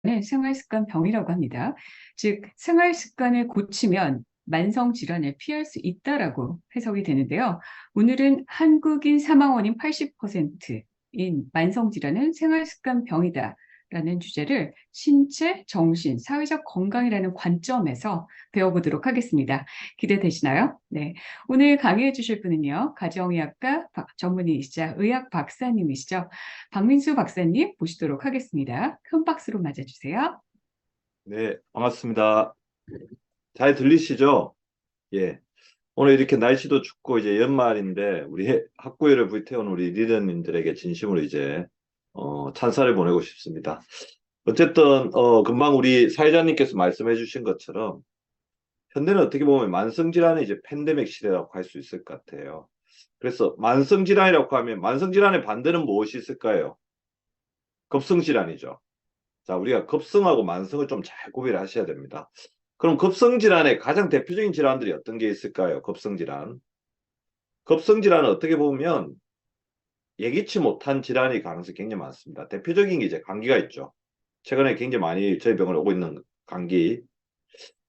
생활습관 병이라고 합니다. 즉, 생활습관을 고치면 만성 질환을 피할 수 있다라고 해석이 되는데요. 오늘은 한국인 사망 원인 80%인 만성 질환은 생활습관 병이다. 라는 주제를 신체, 정신, 사회적 건강이라는 관점에서 배워보도록 하겠습니다. 기대되시나요? 네. 오늘 강의해 주실 분은요, 가정의학과 전문의이시자 의학 박사님이시죠. 박민수 박사님 모시도록 하겠습니다. 큰 박수로 맞아주세요. 네, 반갑습니다. 잘 들리시죠? 예. 오늘 이렇게 날씨도 춥고 이제 연말인데 우리 학구열을 불태운 우리 리더님들에게 진심으로 이제 찬사를 보내고 싶습니다. 어쨌든 금방 우리 사회자님께서 말씀해 주신 것처럼 현대는 어떻게 보면 만성질환의 이제 팬데믹 시대라고 할 수 있을 것 같아요. 그래서 만성질환이라고 하면 만성질환의 반대는 무엇이 있을까요? 급성질환이죠. 자, 우리가 급성하고 만성을 좀 잘 구별을 하셔야 됩니다. 그럼 급성질환의 가장 대표적인 질환들이 어떤 게 있을까요? 급성질환. 급성질환은 어떻게 보면 예기치 못한 질환이 가능성이 굉장히 많습니다. 대표적인 게 이제 감기가 있죠. 최근에 굉장히 많이 저희 병원에 오고 있는 감기.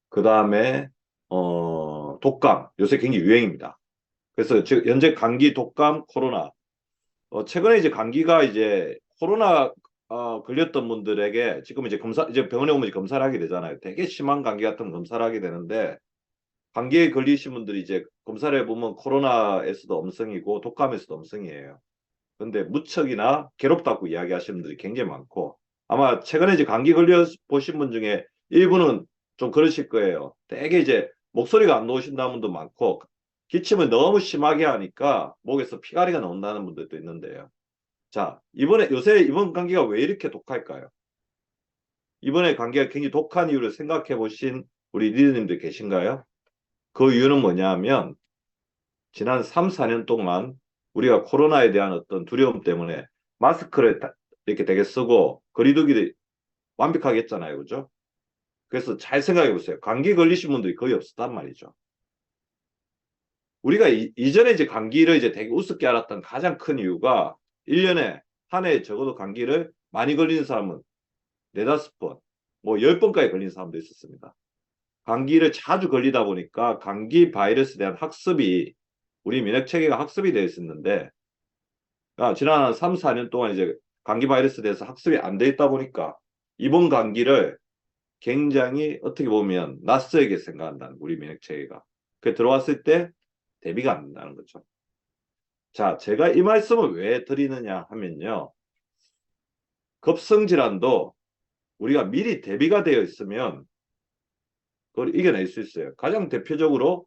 그 다음에 독감. 요새 굉장히 유행입니다. 그래서 현재 감기, 독감, 코로나. 최근에 이제 감기가 이제 코로나 걸렸던 분들에게 지금 이제 이제 병원에 오면 이제 검사를 하게 되잖아요. 되게 심한 감기 같은 검사를 하게 되는데, 감기에 걸리신 분들이 이제 검사를 해보면 코로나에서도 음성이고 독감에서도 음성이에요. 근데 무척이나 괴롭다고 이야기하시는 분들이 굉장히 많고, 아마 최근에 이제 감기 걸려 보신 분 중에 일부는 좀 그러실 거예요. 되게 이제 목소리가 안 나오신다는 분도 많고, 기침을 너무 심하게 하니까 목에서 피가리가 나온다는 분들도 있는데요. 자, 요새 이번 감기가 왜 이렇게 독할까요? 이번에 감기가 굉장히 독한 이유를 생각해 보신 우리 리더님들 계신가요? 그 이유는 뭐냐 하면, 지난 3, 4년 동안 우리가 코로나에 대한 어떤 두려움 때문에 마스크를 이렇게 되게 쓰고 거리두기를 완벽하게 했잖아요. 그죠? 그래서 잘 생각해 보세요. 감기 걸리신 분들이 거의 없었단 말이죠. 우리가 이전에 이제 감기를 이제 되게 우습게 알았던 가장 큰 이유가 1년에 한 해에 적어도 감기를 많이 걸리는 사람은 네다섯 번, 뭐 10번까지 걸리는 사람도 있었습니다. 감기를 자주 걸리다 보니까 감기 바이러스에 대한 학습이, 우리 면역 체계가 학습이 되어 있었는데, 지난 3, 4년 동안 이제 감기 바이러스에 대해서 학습이 안 돼 있다 보니까 이번 감기를 굉장히 어떻게 보면 낯설게 생각한다는, 우리 면역 체계가. 그 들어왔을 때 대비가 안 된다는 거죠. 자, 제가 이 말씀을 왜 드리느냐 하면요. 급성질환도 우리가 미리 대비가 되어 있으면 그걸 이겨낼 수 있어요. 가장 대표적으로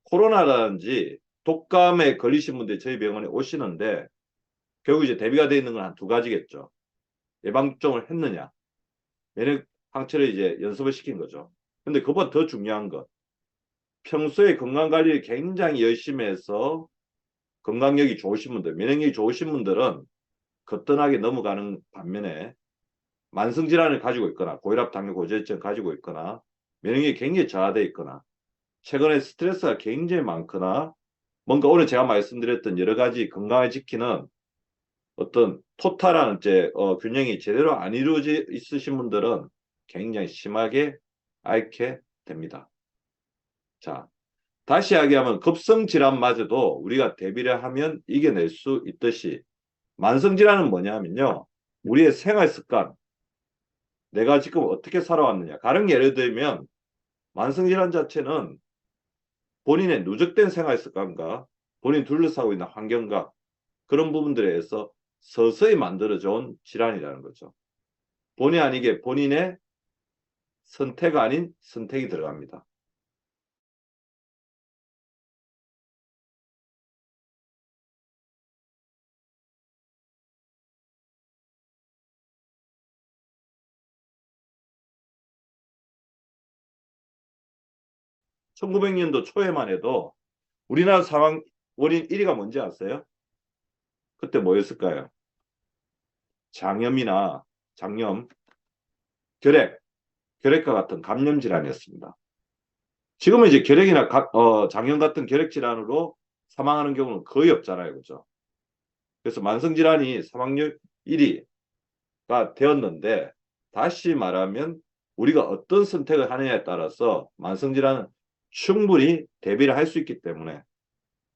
코로나라든지 독감에 걸리신 분들이 저희 병원에 오시는데, 결국 이제 대비가 되어 있는 건 한 두 가지겠죠. 예방접종을 했느냐, 면역 항체를 이제 연습을 시킨 거죠. 근데 그보다 더 중요한 것, 평소에 건강관리를 굉장히 열심히 해서 건강력이 좋으신 분들, 면역력이 좋으신 분들은 거뜬하게 넘어가는 반면에, 만성질환을 가지고 있거나 고혈압, 당뇨, 고지혈증 가지고 있거나 면역력이 굉장히 저하되어 있거나 최근에 스트레스가 굉장히 많거나 뭔가 오늘 제가 말씀드렸던 여러 가지 건강을 지키는 어떤 토탈한 이제 균형이 제대로 안 이루어져 있으신 분들은 굉장히 심하게 앓게 됩니다. 자, 다시 이야기하면 급성질환마저도 우리가 대비를 하면 이겨낼 수 있듯이, 만성질환은 뭐냐면요, 우리의 생활습관, 내가 지금 어떻게 살아왔느냐. 다른 예를 들면 만성질환 자체는 본인의 누적된 생활습관과 본인 둘러싸고 있는 환경과 그런 부분들에 의해서 서서히 만들어져 온 질환이라는 거죠. 본의 아니게 본인의 선택 아닌 선택이 들어갑니다. (1900) 년도 초에만 해도 우리나라 사망 원인 1위가 뭔지 아세요? 그때 뭐였을까요? 장염이나 장염, 결핵과 같은 감염 질환이었습니다. 지금은 이제 결핵이나 장염 같은 결핵 질환으로 사망하는 경우는 거의 없잖아요. 그죠? 그래서 만성질환이 사망률 1위가 되었는데, 다시 말하면 우리가 어떤 선택을 하느냐에 따라서 만성질환은 충분히 대비를 할 수 있기 때문에,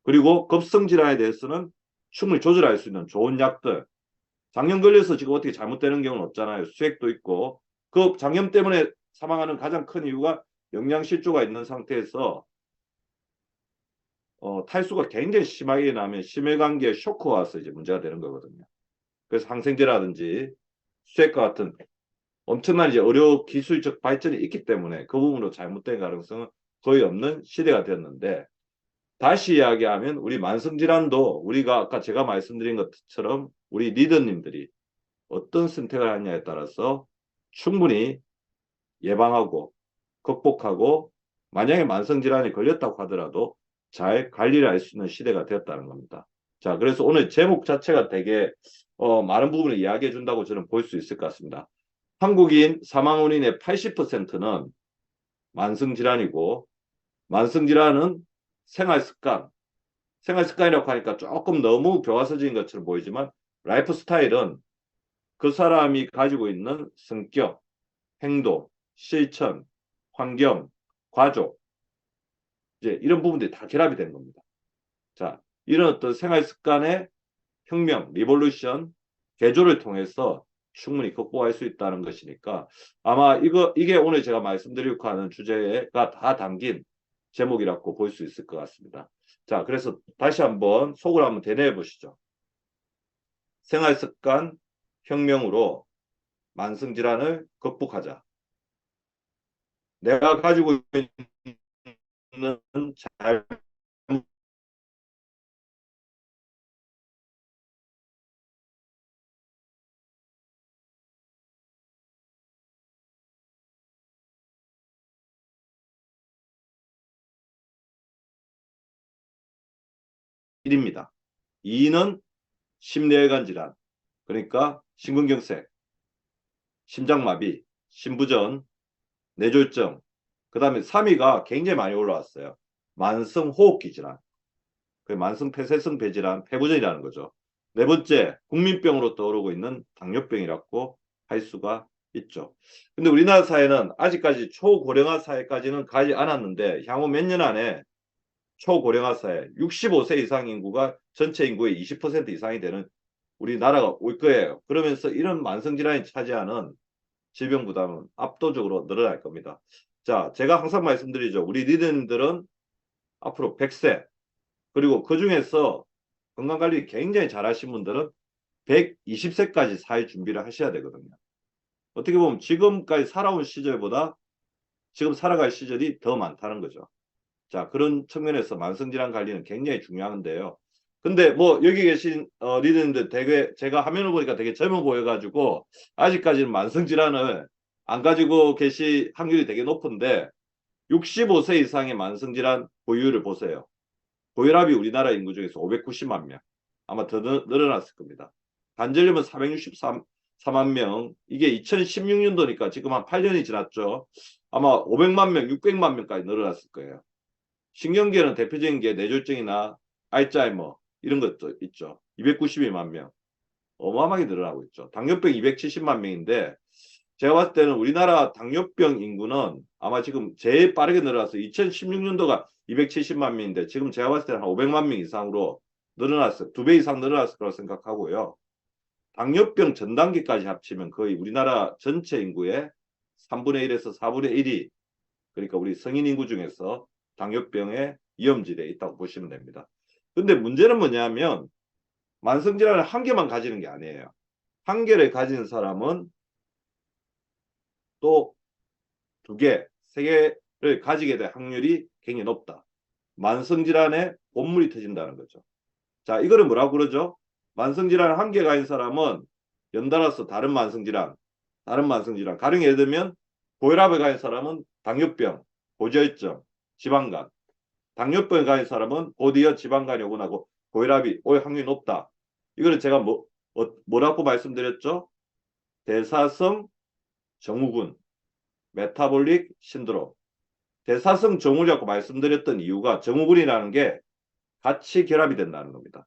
그리고 급성질환에 대해서는 충분히 조절할 수 있는 좋은 약들, 장염 걸려서 지금 어떻게 잘못되는 경우는 없잖아요. 수액도 있고. 그 장염 때문에 사망하는 가장 큰 이유가 영양실조가 있는 상태에서 탈수가 굉장히 심하게 나면 심혈관계에 쇼크가 와서 이제 문제가 되는 거거든요. 그래서 항생제라든지 수액과 같은 엄청난 이제 의료 기술적 발전이 있기 때문에 그 부분으로 잘못된 가능성은 거의 없는 시대가 되었는데, 다시 이야기하면 우리 만성질환도 우리가 아까 제가 말씀드린 것처럼 우리 리더님들이 어떤 선택을 하느냐에 따라서 충분히 예방하고 극복하고, 만약에 만성질환이 걸렸다고 하더라도 잘 관리를 할 수 있는 시대가 되었다는 겁니다. 자, 그래서 오늘 제목 자체가 되게 많은 부분을 이야기해 준다고 저는 볼 수 있을 것 같습니다. 한국인 사망 원인의 80%는 만성질환이고, 만성질환은 생활습관이라고 하니까 조금 너무 교과서적인 것처럼 보이지만, 라이프 스타일은 그 사람이 가지고 있는 성격, 행동, 실천, 환경, 가족, 이제 이런 부분들이 다 결합이 되는 겁니다. 자, 이런 어떤 생활 습관의 혁명, 리볼루션, 개조를 통해서 충분히 극복할 수 있다는 것이니까, 아마 이게 오늘 제가 말씀드리려고 하는 주제가 다 담긴 제목이라고 볼 수 있을 것 같습니다. 자, 그래서 다시 한번 속을 한번 되뇌어 보시죠. 생활 습관 혁명으로 만성질환을 극복하자. 내가 가지고 있는 잘입니다. 2는 심뇌혈관 질환, 그러니까 심근경색, 심장마비, 심부전, 뇌졸중, 그 다음에 3위가 굉장히 많이 올라왔어요. 만성호흡기 질환, 그 만성폐쇄성 배질환, 폐부전이라는 거죠. 네 번째, 국민병으로 떠오르고 있는 당뇨병이라고 할 수가 있죠. 근데 우리나라 사회는 아직까지 초고령화 사회까지는 가지 않았는데, 향후 몇 년 안에 초고령화 사회, 65세 이상 인구가 전체 인구의 20% 이상이 되는 우리나라가 올 거예요. 그러면서 이런 만성질환이 차지하는 질병 부담은 압도적으로 늘어날 겁니다. 자, 제가 항상 말씀드리죠. 우리 리더님들은 앞으로 100세, 그리고 그 중에서 건강관리 굉장히 잘하신 분들은 120세까지 살 준비를 하셔야 되거든요. 어떻게 보면 지금까지 살아온 시절보다 지금 살아갈 시절이 더 많다는 거죠. 자, 그런 측면에서 만성질환 관리는 굉장히 중요한데요. 근데 뭐 여기 계신 리더님들 되게 제가 화면을 보니까 되게 젊어 보여가지고 아직까지는 만성질환을 안 가지고 계실 확률이 되게 높은데, 65세 이상의 만성질환 보유율을 보세요. 고혈압이 우리나라 인구 중에서 590만 명, 아마 더 늘어났을 겁니다. 관절염은 463만 명, 이게 2016년도니까 지금 한 8년이 지났죠. 아마 500만 명, 600만 명까지 늘어났을 거예요. 신경계는 대표적인 게 뇌졸중이나 알츠하이머 이런 것도 있죠. 292만 명, 어마어마하게 늘어나고 있죠. 당뇨병 270만 명인데, 제가 봤을 때는 우리나라 당뇨병 인구는 아마 지금 제일 빠르게 늘어나서 2016년도가 270만 명인데 지금 제가 봤을 때는 한 500만 명 이상으로 늘어났어요. 2배 이상 늘어났을 거라고 생각하고요. 당뇨병 전 단계까지 합치면 거의 우리나라 전체 인구의 3분의 1에서 4분의 1이, 그러니까 우리 성인 인구 중에서 당뇨병의 위험지대에 있다고 보시면 됩니다. 근데 문제는 뭐냐면 만성질환을 한 개만 가지는 게 아니에요. 한 개를 가진 사람은 또 2개, 3개를 가지게 될 확률이 굉장히 높다. 만성질환의 본물이 터진다는 거죠. 자, 이거를 뭐라고 그러죠? 만성질환 한 개 가진 사람은 연달아서 다른 만성질환, 가령 예를 들면 고혈압을 가진 사람은 당뇨병, 고지혈증, 지방간, 당뇨병을 가진 사람은 곧이어 지방간이 오고 나고 고혈압이 올 확률이 높다. 이거를 제가 뭐라고 말씀드렸죠? 대사성 정후군, 메타볼릭 신드롬. 대사성 정후군이라고 말씀드렸던 이유가 정후군이라는 게 같이 결합이 된다는 겁니다.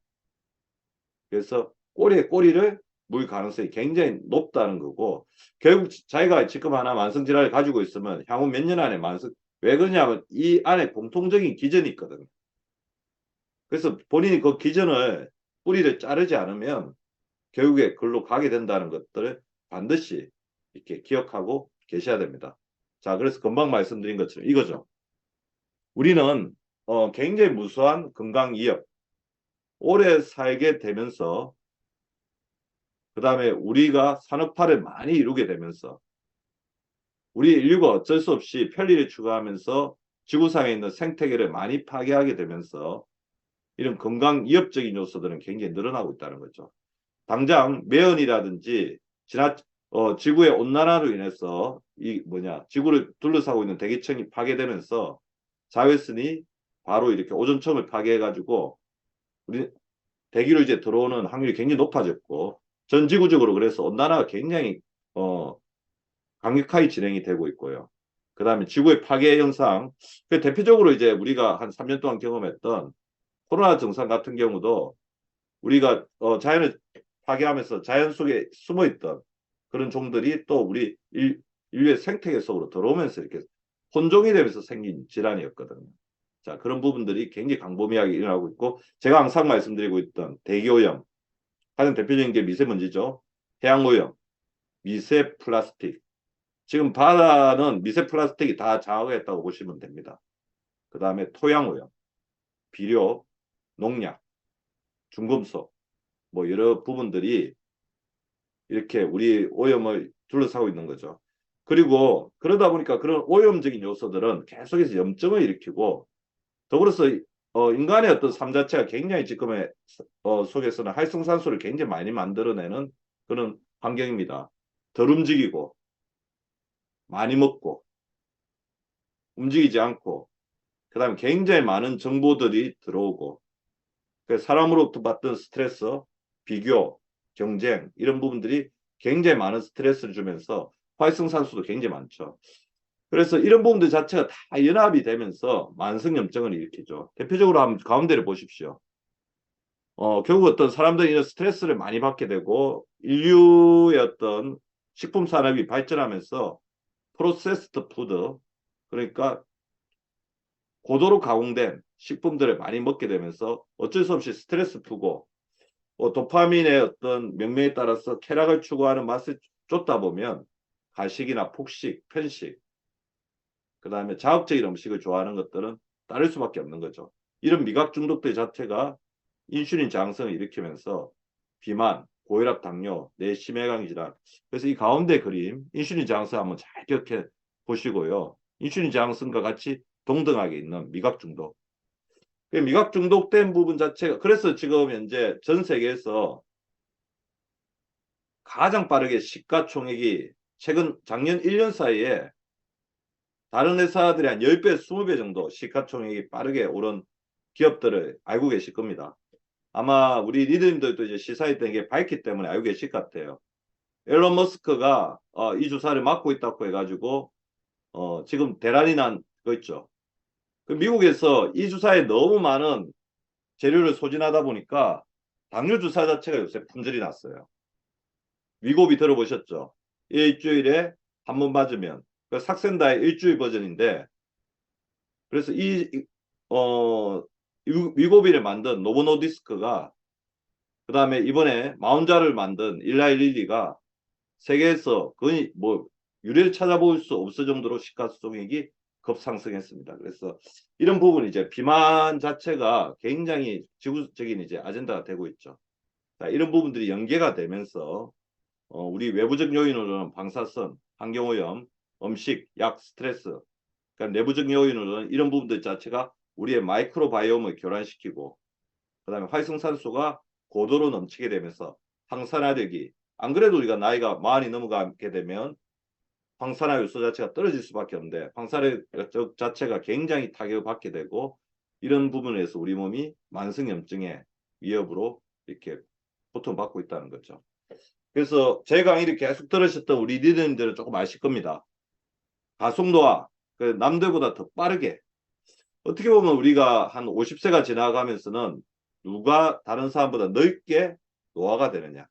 그래서 꼬리에 꼬리를 가능성이 굉장히 높다는 거고, 결국 자기가 지금 하나 만성질환을 가지고 있으면 향후 몇 년 안에 왜 그러냐면 이 안에 공통적인 기전이 있거든요. 그래서 본인이 그 기전을 뿌리를 자르지 않으면 결국에 글로 가게 된다는 것들을 반드시 이렇게 기억하고 계셔야 됩니다. 자, 그래서 금방 말씀드린 것처럼 이거죠. 우리는 굉장히 무수한 건강 이력, 오래 살게 되면서 그 다음에 우리가 산업화를 많이 이루게 되면서 우리 인류가 어쩔 수 없이 편리를 추구하면서 지구상에 있는 생태계를 많이 파괴하게 되면서 이런 건강 위협적인 요소들은 굉장히 늘어나고 있다는 거죠. 당장 매연이라든지 지구의 온난화로 인해서 지구를 둘러싸고 있는 대기층이 파괴되면서 자외선이 바로 이렇게 오존층을 파괴해가지고 우리 대기로 이제 들어오는 확률이 굉장히 높아졌고 전 지구적으로 그래서 온난화가 굉장히 강력하게 진행이 되고 있고요. 그 다음에 지구의 파괴 현상, 대표적으로 이제 우리가 한 3년 동안 경험했던 코로나 증상 같은 경우도 우리가 자연을 파괴하면서 자연 속에 숨어있던 그런 종들이 또 우리 인류의 생태계 속으로 들어오면서 이렇게 혼종이 되면서 생긴 질환이었거든요. 자, 그런 부분들이 굉장히 광범위하게 일어나고 있고 제가 항상 말씀드리고 있던 대기오염, 가장 대표적인 게 미세먼지죠. 해양오염, 미세 플라스틱. 지금 바다는 미세 플라스틱이 다 장악했다고 보시면 됩니다. 그 다음에 토양오염, 비료, 농약, 중금속, 뭐 여러 부분들이 이렇게 우리 오염을 둘러싸고 있는 거죠. 그리고 그러다 보니까 그런 오염적인 요소들은 계속해서 염증을 일으키고 더불어서 인간의 어떤 삶 자체가 굉장히 지금의 속에서는 활성산소를 굉장히 많이 만들어내는 그런 환경입니다. 덜 움직이고 많이 먹고 움직이지 않고 그 다음에 굉장히 많은 정보들이 들어오고 사람으로부터 받던 스트레스, 비교, 경쟁 이런 부분들이 굉장히 많은 스트레스를 주면서 활성산소도 굉장히 많죠. 그래서 이런 부분들 자체가 다 연합이 되면서 만성염증을 일으키죠. 대표적으로 한번 가운데를 보십시오. 결국 어떤 사람들이 이런 스트레스를 많이 받게 되고 인류의 어떤 식품 산업이 발전하면서 프로세스드 푸드 그러니까 고도로 가공된 식품들을 많이 먹게 되면서 어쩔 수 없이 스트레스 푸고 도파민의 어떤 명령에 따라서 쾌락을 추구하는 맛을 쫓다 보면 가식이나 폭식, 편식 그 다음에 자극적인 음식을 좋아하는 것들은 따를 수밖에 없는 거죠. 이런 미각 중독들 자체가 인슐린 저항성을 일으키면서 비만, 고혈압, 당뇨, 내심혈관 질환. 그래서 이 가운데 그림 인슐린 저항성 한번 잘 기억해 보시고요. 인슐린 저항성과 같이 동등하게 있는 미각 중독. 미각 중독된 부분 자체가 그래서 지금 현재 전 세계에서 가장 빠르게 시가총액이 최근 작년 1년 사이에 다른 회사들이 한 10배, 20배 정도 시가총액이 빠르게 오른 기업들을 알고 계실 겁니다. 아마 우리 리더님들도 이제 시사했던 게 밝기 때문에 알고 계실 것 같아요. 앨런 머스크가 이 주사를 맞고 있다고 해가지고 지금 대란이 난 거 있죠. 그 미국에서 이 주사에 너무 많은 재료를 소진하다 보니까 당뇨 주사 자체가 요새 품절이 났어요. 위고비 들어보셨죠? 일주일에 한 번 맞으면 그 삭센다의 일주일 버전인데 그래서 어, 위고비를 만든 노보노디스크가 그 다음에 이번에 마운자를 만든 일라이 릴리가 세계에서 거의 뭐 유례를 찾아볼 수 없을 정도로 시가총액이 급상승했습니다. 그래서 이런 부분이 이제 비만 자체가 굉장히 지구적인 이제 아젠다가 되고 있죠. 자, 이런 부분들이 연계가 되면서 우리 외부적 요인으로는 방사선, 환경오염, 음식, 약, 스트레스, 그러니까 내부적 요인으로는 이런 부분들 자체가 우리의 마이크로바이옴을 교란시키고 그다음에 활성산소가 고도로 넘치게 되면서 항산화력이 안 그래도 우리가 나이가 많이 넘어가게 되면 황산화 요소 자체가 떨어질 수밖에 없는데 황산화력 자체가 굉장히 타격을 받게 되고 이런 부분에서 우리 몸이 만성염증의 위협으로 이렇게 고통받고 있다는 거죠. 그래서 제 강의를 계속 들으셨던 우리 리더님들은 조금 아실 겁니다. 가속노화, 그 남들보다 더 빠르게 어떻게 보면 우리가 한 50세가 지나가면서는 누가 다른 사람보다 넓게 노화가 되느냐.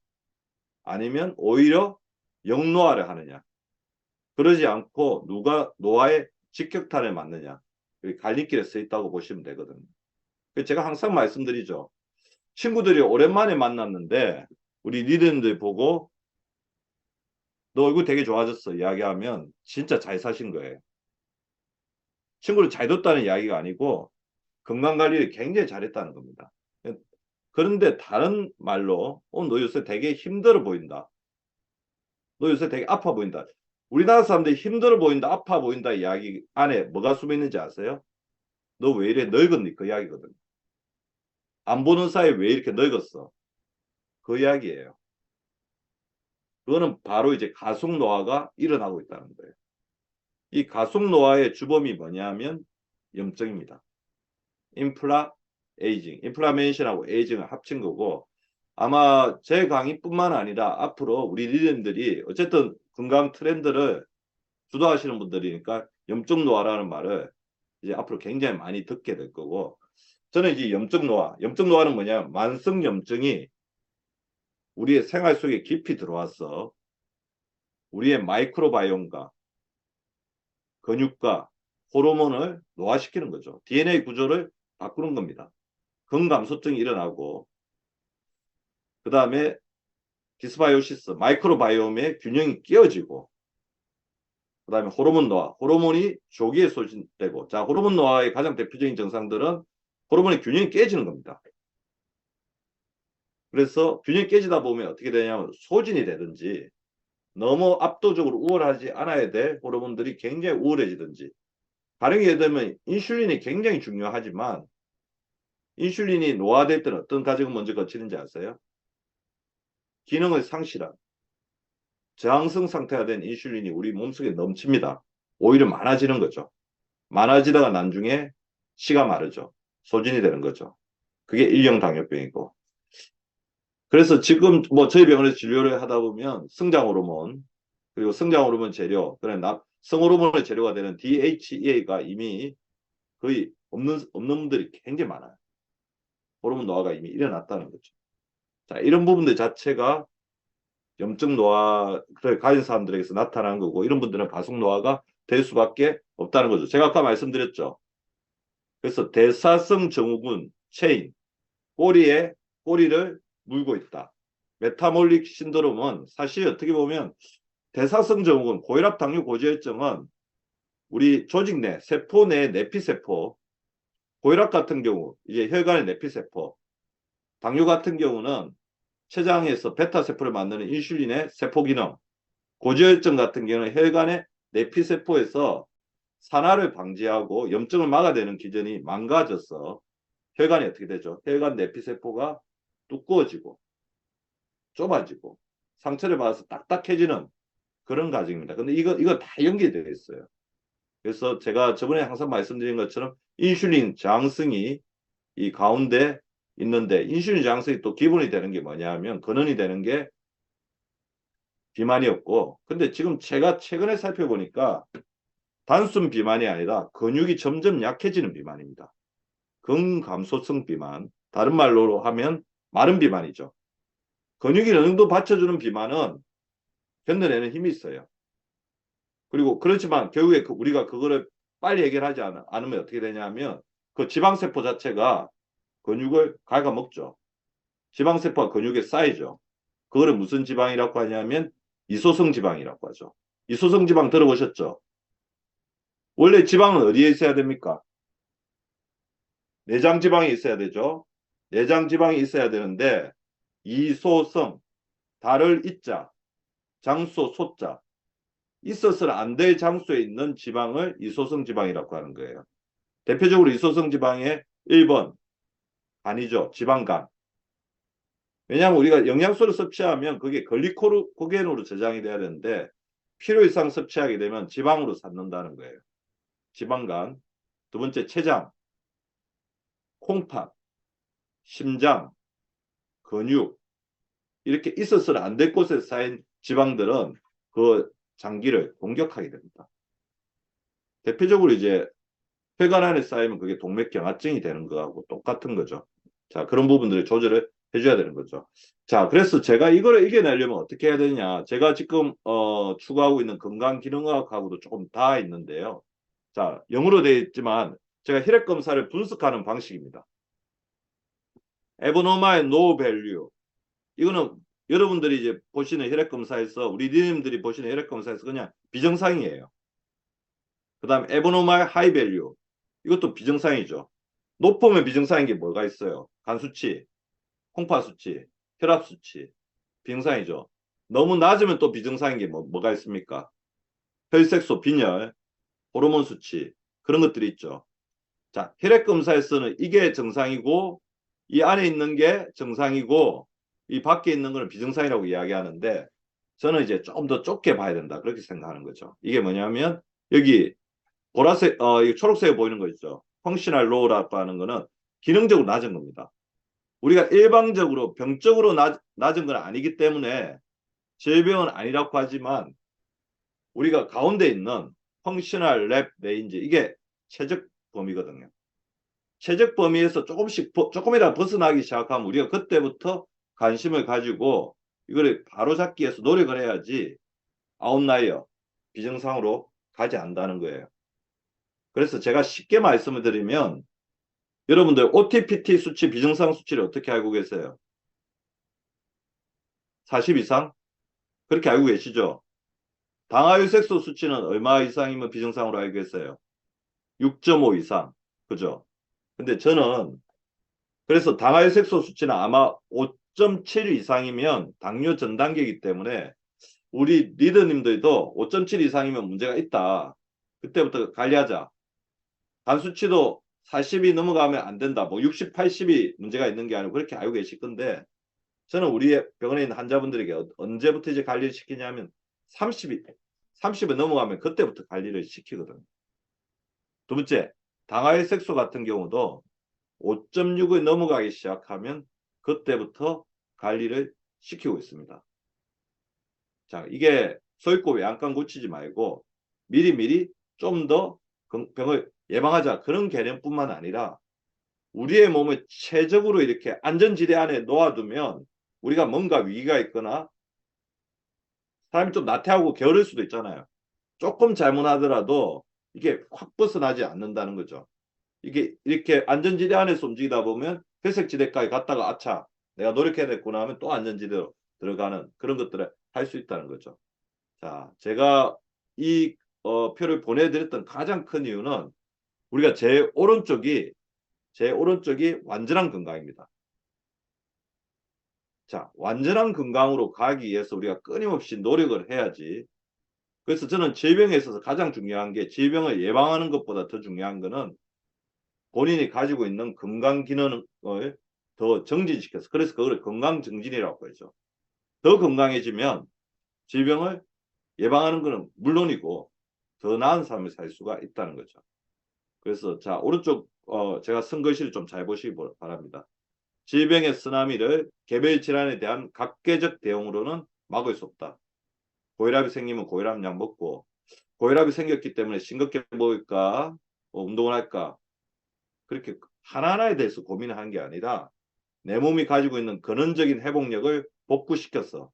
아니면 오히려 역노화를 하느냐. 그러지 않고 누가 노화의 직격탄을 맞느냐. 갈림길에 서 있다고 보시면 되거든요. 제가 항상 말씀드리죠. 친구들이 오랜만에 만났는데 우리 리더님들 보고 너 얼굴 되게 좋아졌어 이야기하면 진짜 잘 사신 거예요. 친구를 잘 뒀다는 이야기가 아니고 건강관리를 굉장히 잘했다는 겁니다. 그런데 다른 말로 너 요새 되게 힘들어 보인다. 너 요새 되게 아파 보인다. 우리나라 사람들이 힘들어 보인다, 아파 보인다 이야기 안에 뭐가 숨어 있는지 아세요? 너 왜 이래 늙었니? 그 이야기거든. 안 보는 사이에 왜 이렇게 늙었어? 그 이야기예요. 그거는 바로 이제 가속 노화가 일어나고 있다는 거예요. 이 가속 노화의 주범이 뭐냐면 염증입니다. 인플라 에이징, 인플라메이션하고 에이징을 합친 거고 아마 제 강의뿐만 아니라 앞으로 우리 리더님들이 어쨌든 건강 트렌드를 주도하시는 분들이니까 염증 노화라는 말을 이제 앞으로 굉장히 많이 듣게 될 거고 저는 이제 염증 노화는 뭐냐 만성 염증이 우리의 생활 속에 깊이 들어와서 우리의 마이크로바이옴과 근육과 호르몬을 노화시키는 거죠. DNA 구조를 바꾸는 겁니다. 근감소증이 일어나고 그 다음에 디스바이오시스, 마이크로바이옴의 균형이 깨어지고 그 다음에 호르몬 노화, 호르몬이 조기에 소진되고 자 호르몬 노화의 가장 대표적인 증상들은 호르몬의 균형이 깨지는 겁니다. 그래서 균형이 깨지다 보면 어떻게 되냐면 소진이 되든지 너무 압도적으로 우월하지 않아야 될 호르몬들이 굉장히 우월해지든지 가령 예를 들면 인슐린이 굉장히 중요하지만 인슐린이 노화될 때는 어떤 과정을 먼저 거치는지 아세요? 기능을 상실한 저항성 상태가 된 인슐린이 우리 몸속에 넘칩니다. 오히려 많아지는 거죠. 많아지다가 나중에 씨가 마르죠. 소진이 되는 거죠. 그게 일형 당뇨병이고. 그래서 지금 뭐 저희 병원에서 진료를 하다 보면 성장 호르몬 그리고 성장 호르몬 재료, 그래 성호르몬의 재료가 되는 DHEA가 이미 거의 없는 분들이 굉장히 많아요. 호르몬 노화가 이미 일어났다는 거죠. 자, 이런 부분들 자체가 염증 노화를 가진 사람들에게서 나타나는 거고 이런 분들은 가속 노화가 될 수밖에 없다는 거죠. 제가 아까 말씀드렸죠. 그래서 대사성 증후군 체인, 꼬리를 물고 있다. 메타몰릭 신드롬은 사실 어떻게 보면 대사성 증후군, 고혈압, 당뇨, 고지혈증은 우리 조직 내, 세포 내 내피세포, 고혈압 같은 경우 이제 혈관의 내피세포, 당뇨 같은 경우는 췌장에서 베타세포를 만드는 인슐린의 세포 기능, 고지혈증 같은 경우는 혈관의 내피세포에서 산화를 방지하고 염증을 막아내는 기전이 망가져서 혈관이 어떻게 되죠? 혈관 내피세포가 두꺼워지고 좁아지고 상처를 받아서 딱딱해지는 그런 과정입니다. 근데 이거 다 연계되어 있어요. 그래서 제가 저번에 항상 말씀드린 것처럼 인슐린 저항성이 이 가운데 있는데 인슐린 저항성이 또 기본이 되는 게 뭐냐 하면 근원이 되는 게 비만이었고 근데 지금 제가 최근에 살펴보니까 단순 비만이 아니라 근육이 점점 약해지는 비만입니다. 근감소성 비만, 다른 말로 하면 마른 비만이죠. 근육이 어느 정도 받쳐주는 비만은 견뎌내는 힘이 있어요. 그리고 그렇지만 결국에 우리가 그거를 빨리 해결하지 않으면 어떻게 되냐면 그 지방세포 자체가 근육을 갉아먹죠. 지방세포가 근육에 쌓이죠. 그거를 무슨 지방이라고 하냐면 이소성 지방이라고 하죠. 이소성 지방 들어보셨죠? 원래 지방은 어디에 있어야 됩니까? 내장 지방이 있어야 되죠. 내장 지방이 있어야 되는데 이소성, 달을 이자, 장소 소자 있어서는 안 될 장소에 있는 지방을 이소성 지방이라고 하는 거예요. 대표적으로 이소성 지방의 1번 간이죠. 지방간. 왜냐하면 우리가 영양소를 섭취하면 그게 글리코겐으로 저장이 돼야 되는데 필요 이상 섭취하게 되면 지방으로 쌓는다는 거예요. 지방간. 두 번째 췌장, 콩팥, 심장, 근육 이렇게 있어서는 안 될 곳에 쌓인 지방들은 그 장기를 공격하게 됩니다. 대표적으로 이제 혈관 안에 쌓이면 그게 동맥경화증이 되는 거하고 똑같은 거죠. 자, 그런 부분들의 조절을 해줘야 되는 거죠. 자, 그래서 제가 이거를 이겨내려면 어떻게 해야 되냐. 제가 지금 추구하고 있는 건강기능학하고도 조금 다 있는데요. 자, 영어로 되어 있지만 제가 혈액 검사를 분석하는 방식입니다. abnormal no value. 이거는 여러분들이 이제 보시는 혈액 검사에서 우리 니님들이 보시는 혈액 검사에서 그냥 비정상이에요. 그다음 abnormal high value. 이것도 비정상이죠. 높으면 비정상인 게 뭐가 있어요? 간 수치, 콩팥 수치, 혈압 수치. 비정상이죠. 너무 낮으면 또 비정상인 게 뭐가 있습니까? 혈색소, 빈혈, 호르몬 수치 그런 것들이 있죠. 자, 혈액 검사에서는 이게 정상이고 이 안에 있는 게 정상이고 이 밖에 있는 거는 비정상이라고 이야기하는데 저는 이제 조금 더 좁게 봐야 된다 그렇게 생각하는 거죠. 이게 뭐냐면 여기 보라색, 이 초록색에 보이는 거 있죠. 펑셔널 로우라고 하는 거는 기능적으로 낮은 겁니다. 우리가 일방적으로 병적으로 낮은 건 아니기 때문에 질병은 아니라고 하지만 우리가 가운데 있는 펑셔널 랩 레인지 이게 최적 범위거든요. 최적 범위에서 조금이라도 벗어나기 시작하면 우리가 그때부터 관심을 가지고 이거를 바로잡기 위해서 노력을 해야지 아웃라이어 비정상으로 가지 않는다는 거예요. 그래서 제가 쉽게 말씀을 드리면 여러분들 OTPT 수치 비정상 수치를 어떻게 알고 계세요? 40 이상? 그렇게 알고 계시죠? 당화혈색소 수치는 얼마 이상이면 비정상으로 알고 계세요? 6.5 이상. 그죠? 근데 저는 그래서 당화혈색소 수치는 아마 5.7 이상이면 당뇨 전 단계이기 때문에 우리 리더님들도 5.7 이상이면 문제가 있다. 그때부터 관리하자. 간 수치도 40이 넘어가면 안 된다. 뭐 60, 80이 문제가 있는 게 아니고 그렇게 알고 계실 건데 저는 우리 병원에 있는 환자분들에게 언제부터 이제 관리를 시키냐면 30이 넘어가면 그때부터 관리를 시키거든요. 두 번째, 당화혈색소 같은 경우도 5.6을 넘어가기 시작하면 그때부터 관리를 시키고 있습니다. 자, 이게 서 있고 외양간 고치지 말고 미리미리 좀 더 병을 예방하자 그런 개념뿐만 아니라 우리의 몸을 최적으로 이렇게 안전지대 안에 놓아두면 우리가 뭔가 위기가 있거나 사람이 좀 나태하고 게으를 수도 있잖아요. 조금 잘못하더라도 이게 확 벗어나지 않는다는 거죠. 이게 이렇게 안전지대 안에서 움직이다 보면 회색지대까지 갔다가 아차 내가 노력해야겠구나 하면 또 안전지대로 들어가는 그런 것들을 할 수 있다는 거죠. 자, 제가 이 표를 보내드렸던 가장 큰 이유는 우리가 제 오른쪽이 완전한 건강입니다. 자, 완전한 건강으로 가기 위해서 우리가 끊임없이 노력을 해야지. 그래서 저는 질병에 있어서 가장 중요한 게 질병을 예방하는 것보다 더 중요한 거는 본인이 가지고 있는 건강 기능을 더 정진시켜서 그래서 그걸 건강 정진이라고 하죠. 더 건강해지면 질병을 예방하는 것은 물론이고 더 나은 삶을 살 수가 있다는 거죠. 그래서 자 오른쪽 제가 쓴 글씨를 좀 잘 보시기 바랍니다. 질병의 쓰나미를 개별 질환에 대한 각계적 대응으로는 막을 수 없다. 고혈압이 생기면 고혈압 약 먹고 고혈압이 생겼기 때문에 싱겁게 먹을까 운동을 할까 그렇게 하나하나에 대해서 고민을 하는 게 아니라 내 몸이 가지고 있는 근원적인 회복력을 복구시켜서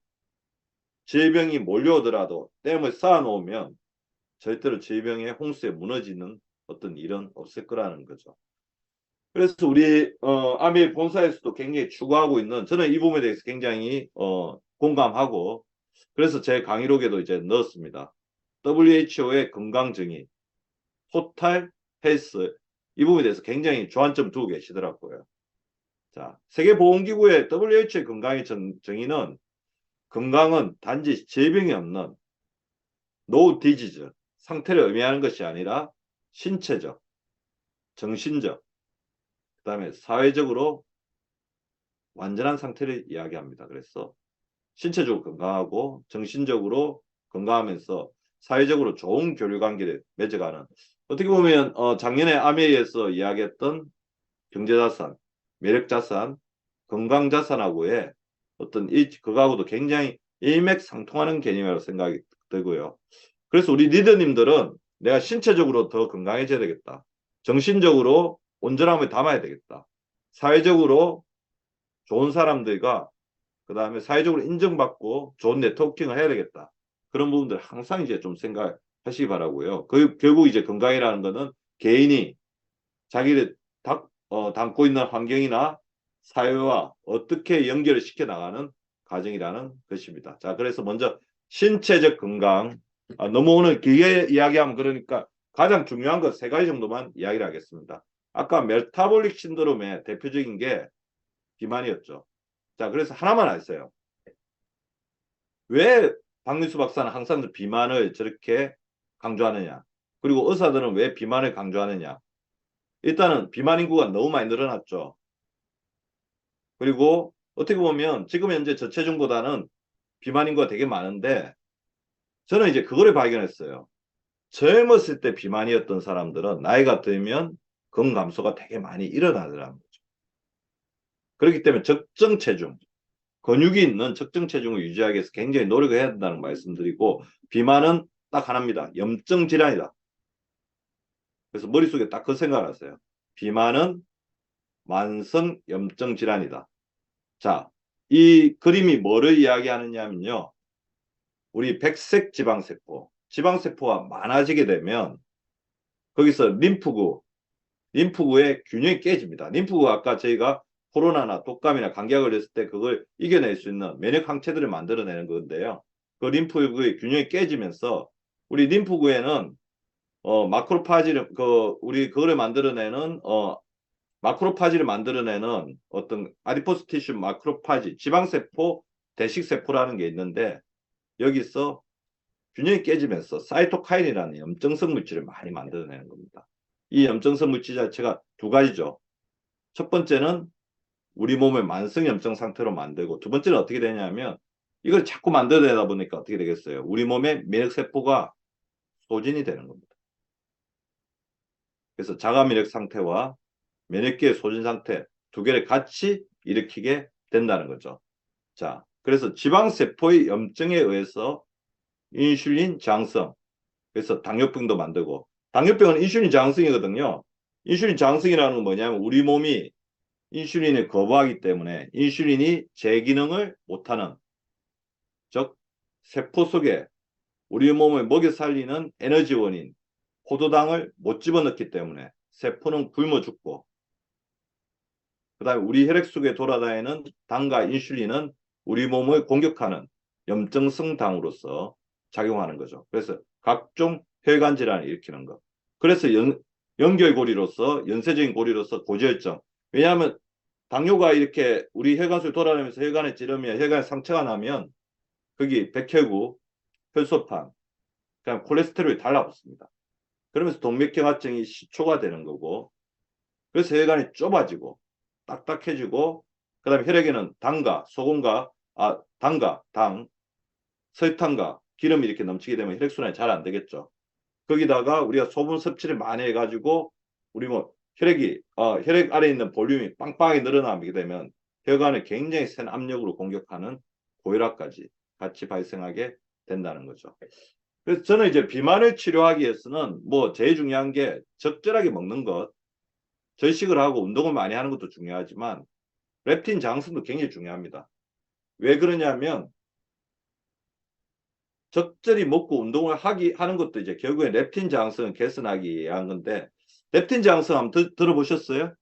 질병이 몰려오더라도 댐을 쌓아놓으면 절대로 질병의 홍수에 무너지는 어떤 일은 없을 거라는 거죠. 그래서 우리 아메 본사에서도 굉장히 추구하고 있는 저는 이 부분에 대해서 굉장히 공감하고 그래서 제 강의록에도 이제 넣었습니다. WHO의 건강정의, 토탈 헬스 이 부분에 대해서 굉장히 주안점 두고 계시더라고요. 자, 세계보건기구의 WHO의 건강의 정의는 건강은 단지 질병이 없는 no disease 상태를 의미하는 것이 아니라 신체적, 정신적, 그 다음에 사회적으로 완전한 상태를 이야기합니다. 그래서 신체적으로 건강하고 정신적으로 건강하면서 사회적으로 좋은 교류관계를 맺어가는 어떻게 보면 작년에 아메이에서 이야기했던 경제자산, 매력자산, 건강자산하고의 어떤 그거하고도 굉장히 일맥상통하는 개념이라고 생각이 들고요. 그래서 우리 리더님들은 내가 신체적으로 더 건강해져야 되겠다. 정신적으로 온전함을 담아야 되겠다. 사회적으로 좋은 사람들과 그다음에 사회적으로 인정받고 좋은 네트워킹을 해야 되겠다. 그런 부분들 항상 이제 좀 생각하시기 바라고요. 결국 이제 건강이라는 거는 개인이 자기를 담고 있는 환경이나 사회와 어떻게 연결을 시켜 나가는 과정이라는 것입니다. 자, 그래서 먼저 신체적 건강. 너무 오늘 길게 이야기하면 그러니까 가장 중요한 것 세 가지 정도만 이야기를 하겠습니다. 아까 메타볼릭 신드롬의 대표적인 게 비만이었죠. 자, 그래서 하나만 아세요. 왜 박민수 박사는 항상 비만을 저렇게 강조하느냐? 그리고 의사들은 왜 비만을 강조하느냐? 일단은 비만 인구가 너무 많이 늘어났죠. 그리고 어떻게 보면 지금 현재 저체중보다는 비만 인구가 되게 많은데 저는 이제 그거를 발견했어요. 젊었을 때 비만이었던 사람들은 나이가 들면 건 감소가 되게 많이 일어나더라는 거죠. 그렇기 때문에 적정 체중, 근육이 있는 적정 체중을 유지하기 위해서 굉장히 노력을 해야 된다는 말씀드리고 비만은 딱 하나입니다. 염증 질환이다. 그래서 머릿속에 딱 그 생각을 하세요. 비만은 만성 염증 질환이다. 자, 이 그림이 뭐를 이야기하느냐면요. 우리 백색 지방세포, 지방세포가 많아지게 되면 거기서 림프구의 균형이 깨집니다. 림프구가 아까 저희가 코로나나 독감이나 감기가 걸렸을 때 그걸 이겨낼 수 있는 면역 항체들을 만들어내는 건데요. 그 림프구의 균형이 깨지면서 우리 림프구에는 마크로파지를 우리 그거를 만들어내는 마크로파지를 만들어내는 어떤 아디포스 티슈 마크로파지 지방세포 대식세포라는 게 있는데 여기서 균형이 깨지면서 사이토카인이라는 염증성 물질을 많이 만들어내는 겁니다. 이 염증성 물질 자체가 두 가지죠. 첫 번째는 우리 몸을 만성 염증 상태로 만들고 두 번째는 어떻게 되냐면 이걸 자꾸 만들어내다 보니까 어떻게 되겠어요? 우리 몸의 면역세포가 소진이 되는 겁니다. 그래서 자가 면역 상태와 면역계의 소진 상태 두 개를 같이 일으키게 된다는 거죠. 자, 그래서 지방세포의 염증에 의해서 인슐린 저항성, 그래서 당뇨병도 만들고 당뇨병은 인슐린 저항성이거든요. 인슐린 저항성이라는 건 뭐냐면 우리 몸이 인슐린을 거부하기 때문에 인슐린이 제 기능을 못하는 즉 세포 속에 우리 몸을 먹여 살리는 에너지원인 포도당을 못 집어넣기 때문에 세포는 굶어 죽고 그 다음에 우리 혈액 속에 돌아다니는 당과 인슐린은 우리 몸을 공격하는 염증성 당으로서 작용하는 거죠. 그래서 각종 혈관 질환을 일으키는 것. 그래서 연결고리로서 연쇄적인 고리로서 고지혈증. 왜냐하면 당뇨가 이렇게 우리 혈관 속에 돌아다니면서 혈관에 찌르면 혈관에 상처가 나면 거기 백혈구, 혈소판, 그냥 콜레스테롤이 달라붙습니다. 그러면서 동맥경화증이 시초가 되는 거고 그래서 혈관이 좁아지고 딱딱해지고 그다음에 혈액에는 당, 설탕과 기름이 이렇게 넘치게 되면 혈액순환이 잘 안 되겠죠. 거기다가 우리가 소분 섭취를 많이 해가지고 우리 뭐 혈액 아래에 있는 볼륨이 빵빵하게 늘어나게 되면 혈관을 굉장히 센 압력으로 공격하는 고혈압까지 같이 발생하게 된다는 거죠. 그래서 저는 이제 비만을 치료하기 위해서는 뭐 제일 중요한 게 적절하게 먹는 것, 절식을 하고 운동을 많이 하는 것도 중요하지만 렙틴 장성도 굉장히 중요합니다. 왜 그러냐면 적절히 먹고 운동을 하는 것도 이제 결국에 렙틴 장성을 개선하기 위한 건데 렙틴 장성 한번 들어보셨어요?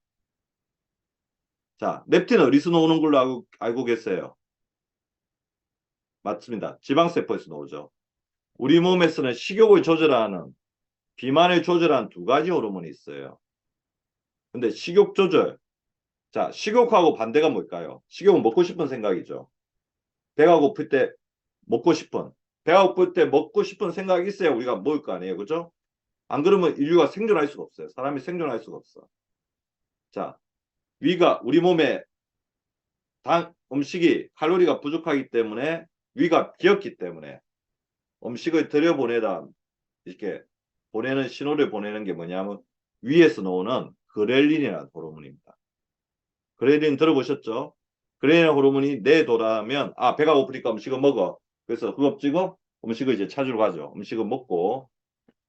자, 렙틴은 어디서 나오는 걸로 알고 계세요? 맞습니다. 지방세포에서 나오죠. 우리 몸에서는 식욕을 조절하는 비만을 조절하는 두 가지 호르몬이 있어요. 근데 식욕 조절, 자, 식욕하고 반대가 뭘까요? 식욕은 먹고 싶은 생각이죠. 배가 고플 때 먹고 싶은, 배가 고플 때 먹고 싶은 생각이 있어야 우리가 먹을 거 아니에요. 그죠? 안 그러면 인류가 생존할 수가 없어요. 사람이 생존할 수가 없어. 자, 우리 몸에 음식이 칼로리가 부족하기 때문에 위가 비었기 때문에 음식을 들여보내다 이렇게 보내는 신호를 보내는 게 뭐냐면 위에서 나오는 그렐린이라는 호르몬입니다. 그렐린 들어보셨죠? 그렐린 호르몬이 내돌아면 배가 고프니까 음식을 먹어. 그래서 허겁지겁 음식을 이제 찾으러 가죠. 음식을 먹고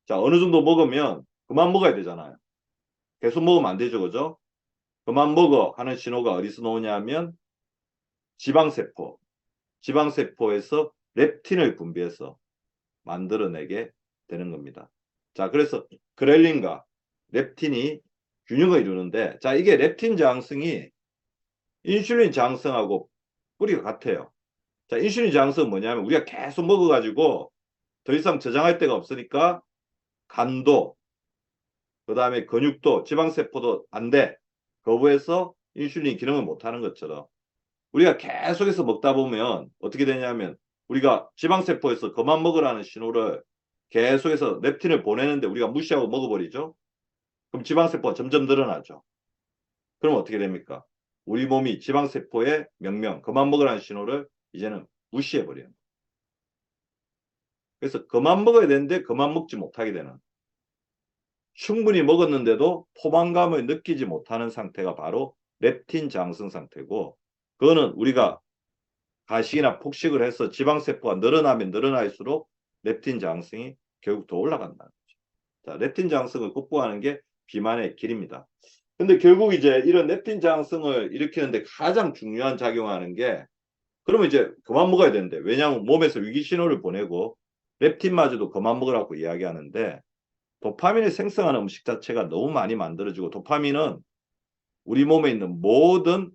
자 어느 정도 먹으면 그만 먹어야 되잖아요. 계속 먹으면 안 되죠, 그죠? 그만 먹어 하는 신호가 어디서 나오냐면 지방세포, 지방세포에서 렙틴을 분비해서 만들어내게 되는 겁니다. 자, 그래서 그렐린과 렙틴이 균형을 이루는데, 자, 이게 렙틴 저항성이 인슐린 저항성하고 뿌리가 같아요. 자, 인슐린 저항성은 뭐냐면 우리가 계속 먹어가지고 더 이상 저장할 데가 없으니까 간도, 그 다음에 근육도, 지방세포도 안 돼. 거부해서 인슐린이 기능을 못하는 것처럼 우리가 계속해서 먹다 보면 어떻게 되냐면 우리가 지방세포에서 그만 먹으라는 신호를 계속해서 렙틴을 보내는데 우리가 무시하고 먹어버리죠. 그럼 지방세포가 점점 늘어나죠. 그럼 어떻게 됩니까? 우리 몸이 지방세포의 명령, 그만 먹으라는 신호를 이제는 무시해버려요. 그래서 그만 먹어야 되는데 그만 먹지 못하게 되는, 충분히 먹었는데도 포만감을 느끼지 못하는 상태가 바로 렙틴 저항성 상태고, 그거는 우리가 가식이나 폭식을 해서 지방세포가 늘어나면 늘어날수록 렙틴 저항성이 결국 더 올라간다는 거죠. 자, 렙틴 저항성을 극복하는 게 비만의 길입니다. 근데 결국 이제 이런 렙틴 저항성을 일으키는데 가장 중요한 작용하는 게, 그러면 이제 그만 먹어야 되는데, 왜냐하면 몸에서 위기 신호를 보내고 렙틴마저도 그만 먹으라고 이야기하는데, 도파민을 생성하는 음식 자체가 너무 많이 만들어지고, 도파민은 우리 몸에 있는 모든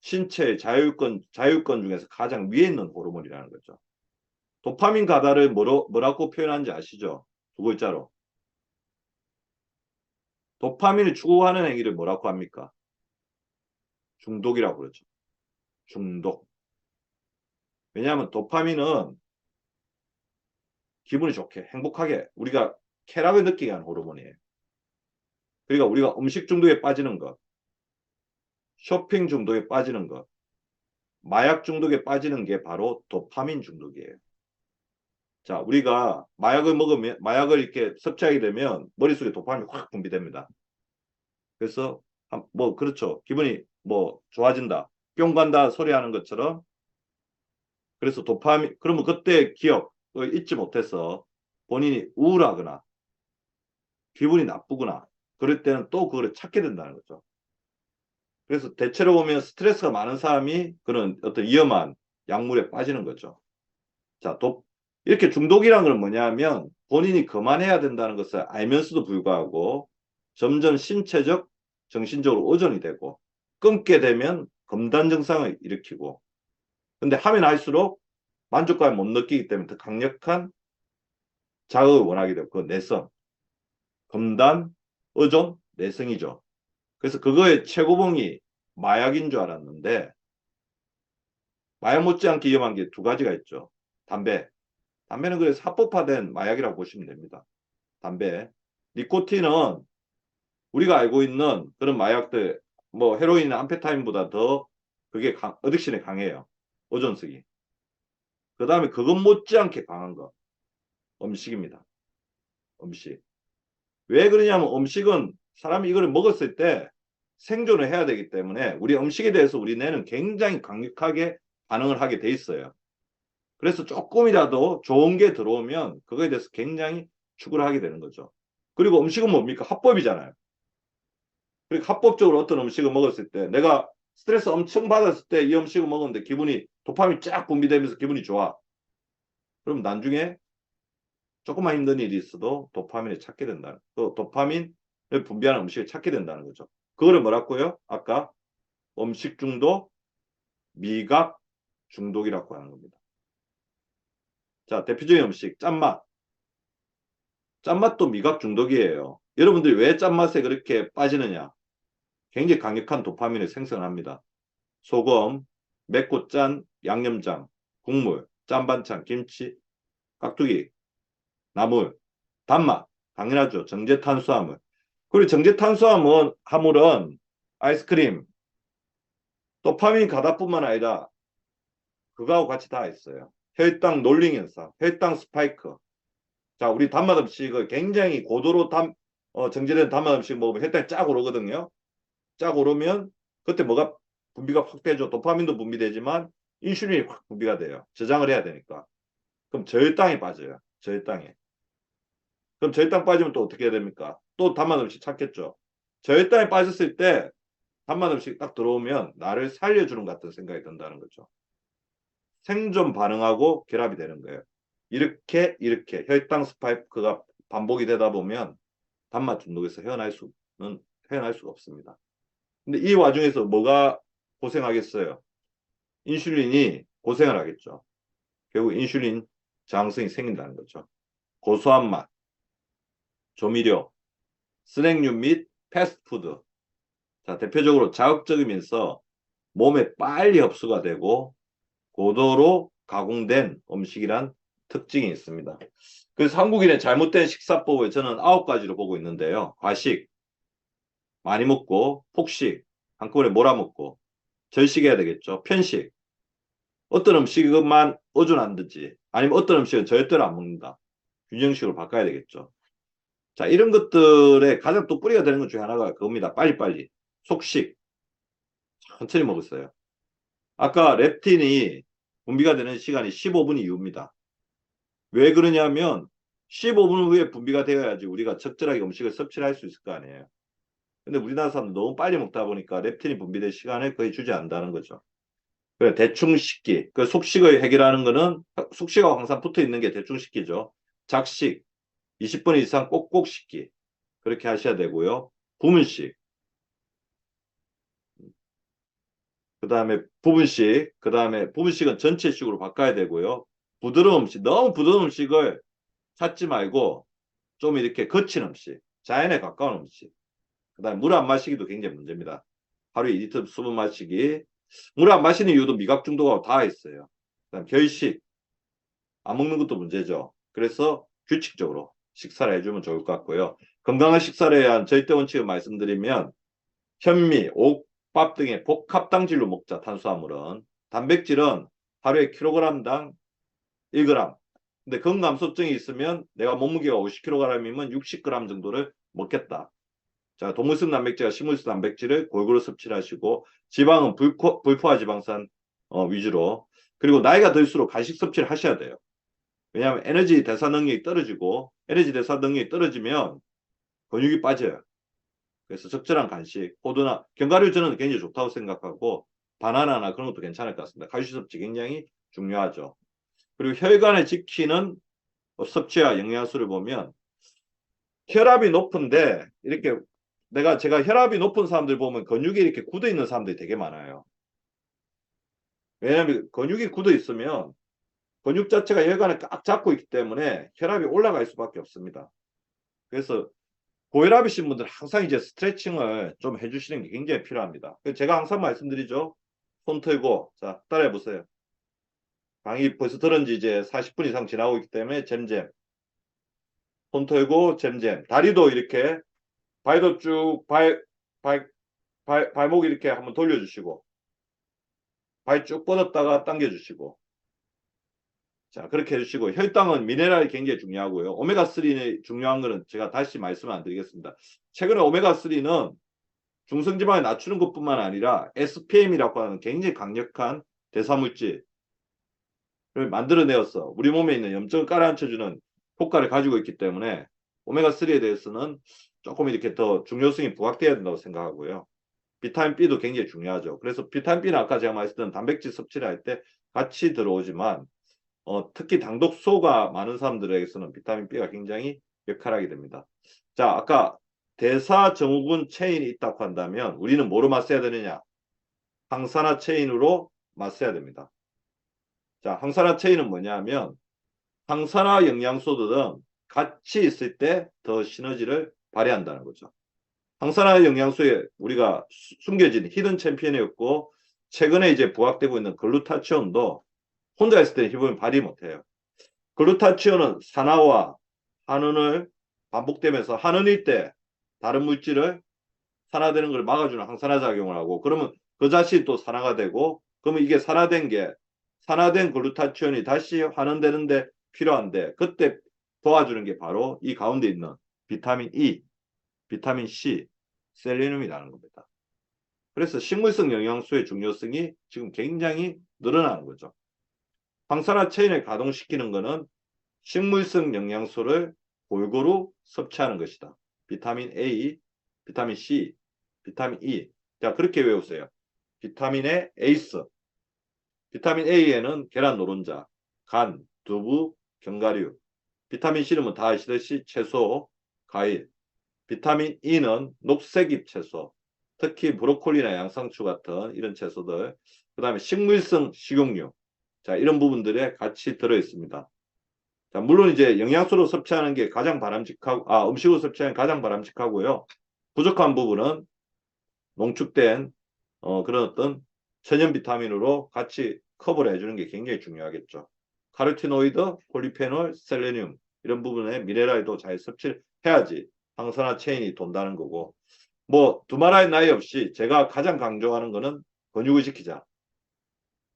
신체의 자율권 중에서 가장 위에 있는 호르몬이라는 거죠. 도파민 가다를 뭐라고 표현하는지 아시죠? 두 글자로. 도파민을 추구하는 행위를 뭐라고 합니까? 중독이라고 그러죠. 중독. 왜냐하면 도파민은 기분이 좋게, 행복하게, 우리가 쾌락을 느끼게 하는 호르몬이에요. 그러니까 우리가 음식 중독에 빠지는 것, 쇼핑 중독에 빠지는 것, 마약 중독에 빠지는 게 바로 도파민 중독이에요. 자, 우리가 마약을 먹으면, 마약을 이렇게 섭취하게 되면 머릿속에 도파민이 확 분비됩니다. 그래서 뭐 그렇죠. 기분이 뭐 좋아진다, 뿅 간다 소리 하는 것처럼. 그래서 도파민, 그러면 그때 기억을 잊지 못해서 본인이 우울하거나 기분이 나쁘거나 그럴 때는 또 그거를 찾게 된다는 거죠. 그래서 대체로 보면 스트레스가 많은 사람이 그런 어떤 위험한 약물에 빠지는 거죠. 자, 이렇게 중독이란 건 뭐냐면 본인이 그만해야 된다는 것을 알면서도 불구하고 점점 신체적, 정신적으로 의존이 되고, 끊게 되면 금단 증상을 일으키고, 근데 하면 할수록 만족감을 못 느끼기 때문에 더 강력한 자극을 원하게 되고, 그 내성, 금단, 의존, 내성이죠. 그래서 그거의 최고봉이 마약인 줄 알았는데, 마약 못지않게 위험한 게 두 가지가 있죠. 담배. 담배는 그래서 합법화된 마약이라고 보시면 됩니다. 담배. 니코틴은 우리가 알고 있는 그런 마약들, 뭐 헤로인이나 암페타민보다 더 그게 어딕션이 강해요. 오존성이. 그 다음에 그것 못지않게 강한 거, 음식입니다. 음식. 왜 그러냐면 음식은 사람이 이걸 먹었을 때 생존을 해야 되기 때문에 우리 음식에 대해서 우리 뇌는 굉장히 강력하게 반응을 하게 돼 있어요. 그래서 조금이라도 좋은 게 들어오면 그거에 대해서 굉장히 추구를 하게 되는 거죠. 그리고 음식은 뭡니까? 합법이잖아요. 그러니까 합법적으로 어떤 음식을 먹었을 때, 내가 스트레스 엄청 받았을 때 이 음식을 먹었는데 기분이, 도파민이 쫙 분비되면서 기분이 좋아. 그럼 나중에 조금만 힘든 일이 있어도 도파민을 찾게 된다는, 또 도파민을 분비하는 음식을 찾게 된다는 거죠. 그거를 뭐라고요? 아까 음식 중독, 미각 중독이라고 하는 겁니다. 자, 대표적인 음식, 짠맛. 짠맛도 미각 중독이에요. 여러분들이 왜 짠맛에 그렇게 빠지느냐? 굉장히 강력한 도파민을 생성합니다. 소금, 맵고 짠 양념장, 국물, 짠 반찬, 김치, 깍두기, 나물, 단맛, 당연하죠. 정제탄수화물. 그리고 정제탄수화물은 아이스크림, 도파민 가다뿐만 아니라 그거하고 같이 다 있어요. 혈당 롤링 현상, 혈당 스파이크. 자, 우리 단맛 음식을 굉장히 고도로 정제된 단맛 음식 먹으면 혈당이 쫙 오르거든요. 쫙 오르면 그때 뭐가 분비가 확 되죠. 도파민도 분비되지만 인슐린이 확 분비가 돼요. 저장을 해야 되니까. 그럼 저혈당이 빠져요. 저혈당에. 그럼 저혈당 빠지면 또 어떻게 해야 됩니까? 또 단맛 음식 찾겠죠. 저혈당에 빠졌을 때 단맛 음식 딱 들어오면 나를 살려주는 것 같은 생각이 든다는 거죠. 생존 반응하고 결합이 되는 거예요. 이렇게 혈당 스파이크가 반복이 되다 보면 단맛 중독에서 헤어날 수가 없습니다. 근데 이 와중에서 뭐가 고생하겠어요? 인슐린이 고생을 하겠죠. 결국 인슐린 저항성이 생긴다는 거죠. 고소한 맛, 조미료, 스낵류 및 패스트푸드. 자, 대표적으로 자극적이면서 몸에 빨리 흡수가 되고 고도로 가공된 음식이란 특징이 있습니다. 그래서 한국인의 잘못된 식사법을 저는 9가지로 보고 있는데요. 과식, 많이 먹고, 폭식, 한꺼번에 몰아먹고, 절식해야 되겠죠. 편식, 어떤 음식만 어준한든지 아니면 어떤 음식은 절대로 안 먹는다. 균형식으로 바꿔야 되겠죠. 자, 이런 것들의 가장 또 뿌리가 되는 것 중에 하나가 그겁니다. 빨리빨리. 속식, 천천히 먹었어요. 아까 렙틴이 분비가 되는 시간이 15분 이후입니다. 왜 그러냐면 15분 후에 분비가 되어야지 우리가 적절하게 음식을 섭취를 할 수 있을 거 아니에요. 근데 우리나라 사람들 너무 빨리 먹다 보니까 렙틴이 분비될 시간을 거의 주지 않는다는 거죠. 그래, 대충 식기. 그 속식을 해결하는 거는 속식하고 항상 붙어 있는 게 대충 식기죠. 작식, 20분 이상 꼭꼭 식기. 그렇게 하셔야 되고요. 부문식. 그 다음에 부분식. 그 다음에 부분식은 전체식으로 바꿔야 되고요. 부드러운 음식. 너무 부드러운 음식을 찾지 말고 좀 이렇게 거친 음식. 자연에 가까운 음식. 그 다음에 물 안 마시기도 굉장히 문제입니다. 하루에 2리터 수분 마시기. 물 안 마시는 이유도 미각 중독하고 다 있어요. 그다음 결식. 안 먹는 것도 문제죠. 그래서 규칙적으로 식사를 해주면 좋을 것 같고요. 건강한 식사를 해야 한 절대 원칙을 말씀드리면 현미, 옥밥 등의 복합당질로 먹자. 탄수화물은. 단백질은 하루에 킬로그램당 1g. 근데 건강감소증이 있으면 내가 몸무게가 50kg이면 60g 정도를 먹겠다. 자, 동물성 단백질과 식물성 단백질을 골고루 섭취를 하시고 지방은 불포화 지방산 위주로. 그리고 나이가 들수록 간식 섭취를 하셔야 돼요. 왜냐하면 에너지 대사 능력이 떨어지고 에너지 대사 능력이 떨어지면 근육이 빠져요. 그래서 적절한 간식, 포도나 견과류 저는 굉장히 좋다고 생각하고 바나나나 그런 것도 괜찮을 것 같습니다. 칼슘 섭취 굉장히 중요하죠. 그리고 혈관을 지키는 섭취와 영양소를 보면 혈압이 높은데 이렇게 제가 혈압이 높은 사람들 보면 근육이 이렇게 굳어 있는 사람들이 되게 많아요. 왜냐하면 근육이 굳어 있으면 근육 자체가 혈관을 꽉 잡고 있기 때문에 혈압이 올라갈 수밖에 없습니다. 그래서 고혈압이신 분들은 항상 이제 스트레칭을 좀 해주시는 게 굉장히 필요합니다. 제가 항상 말씀드리죠. 손 털고, 자, 따라해 보세요. 강의 벌써 들은 지 이제 40분 이상 지나고 있기 때문에 잼잼. 손 털고 잼잼. 다리도 이렇게 발도 쭉, 발목 이렇게 한번 돌려주시고, 발 쭉 뻗었다가 당겨주시고, 자, 그렇게 해주시고, 혈당은 미네랄이 굉장히 중요하고요. 오메가3는 중요한 거는 제가 다시 말씀 안 드리겠습니다. 최근에 오메가3는 중성지방을 낮추는 것뿐만 아니라 SPM이라고 하는 굉장히 강력한 대사물질을 만들어내어서 우리 몸에 있는 염증을 깔아앉혀주는 효과를 가지고 있기 때문에 오메가3에 대해서는 조금 이렇게 더 중요성이 부각돼야 된다고 생각하고요. 비타민 B도 굉장히 중요하죠. 그래서 비타민 B는 아까 제가 말했던 단백질 섭취를 할 때 같이 들어오지만 특히 당독소가 많은 사람들에게서는 비타민 B가 굉장히 역할하게 됩니다. 자, 아까 대사증후군 체인이 있다고 한다면 우리는 뭐로 맞서야 되느냐? 항산화 체인으로 맞서야 됩니다. 자, 항산화 체인은 뭐냐면 항산화 영양소들은 같이 있을 때 더 시너지를 발휘한다는 거죠. 항산화 영양소에 우리가 숨겨진 히든 챔피언이었고 최근에 이제 부각되고 있는 글루타치온도 혼자 있을 때는 힘을 발휘 못해요. 글루타치온은 산화와 한은을 반복되면서 한은일 때 다른 물질을 산화되는 걸 막아주는 항산화 작용을 하고 그러면 그 자신이 또 산화가 되고 그러면 이게 산화된 글루타치온이 다시 환원되는데 필요한데 그때 도와주는 게 바로 이 가운데 있는 비타민 E, 비타민 C, 셀레늄이라는 겁니다. 그래서 식물성 영양소의 중요성이 지금 굉장히 늘어나는 거죠. 항산화 체인을 가동시키는 것은 식물성 영양소를 골고루 섭취하는 것이다. 비타민 A, 비타민 C, 비타민 E. 자, 그렇게 외우세요. 비타민의 에이스. 비타민 A에는 계란 노른자, 간, 두부, 견과류. 비타민 C는 뭐 다 아시듯이 채소, 과일. 비타민 E는 녹색잎 채소, 특히 브로콜리나 양상추 같은 이런 채소들. 그 다음에 식물성 식용유. 자, 이런 부분들에 같이 들어 있습니다. 자, 물론 이제 영양소로 섭취하는 게 가장 바람직하고, 음식으로 섭취하는 게 가장 바람직하고요. 부족한 부분은 농축된 그런 어떤 천연 비타민으로 같이 커버를 해주는 게 굉장히 중요하겠죠. 카로티노이드, 폴리페놀, 셀레늄 이런 부분에 미네랄도 잘 섭취를 해야지 항산화 체인이 돈다는 거고, 뭐 두말할 나위 없이 제가 가장 강조하는 거는 근육을 지키자.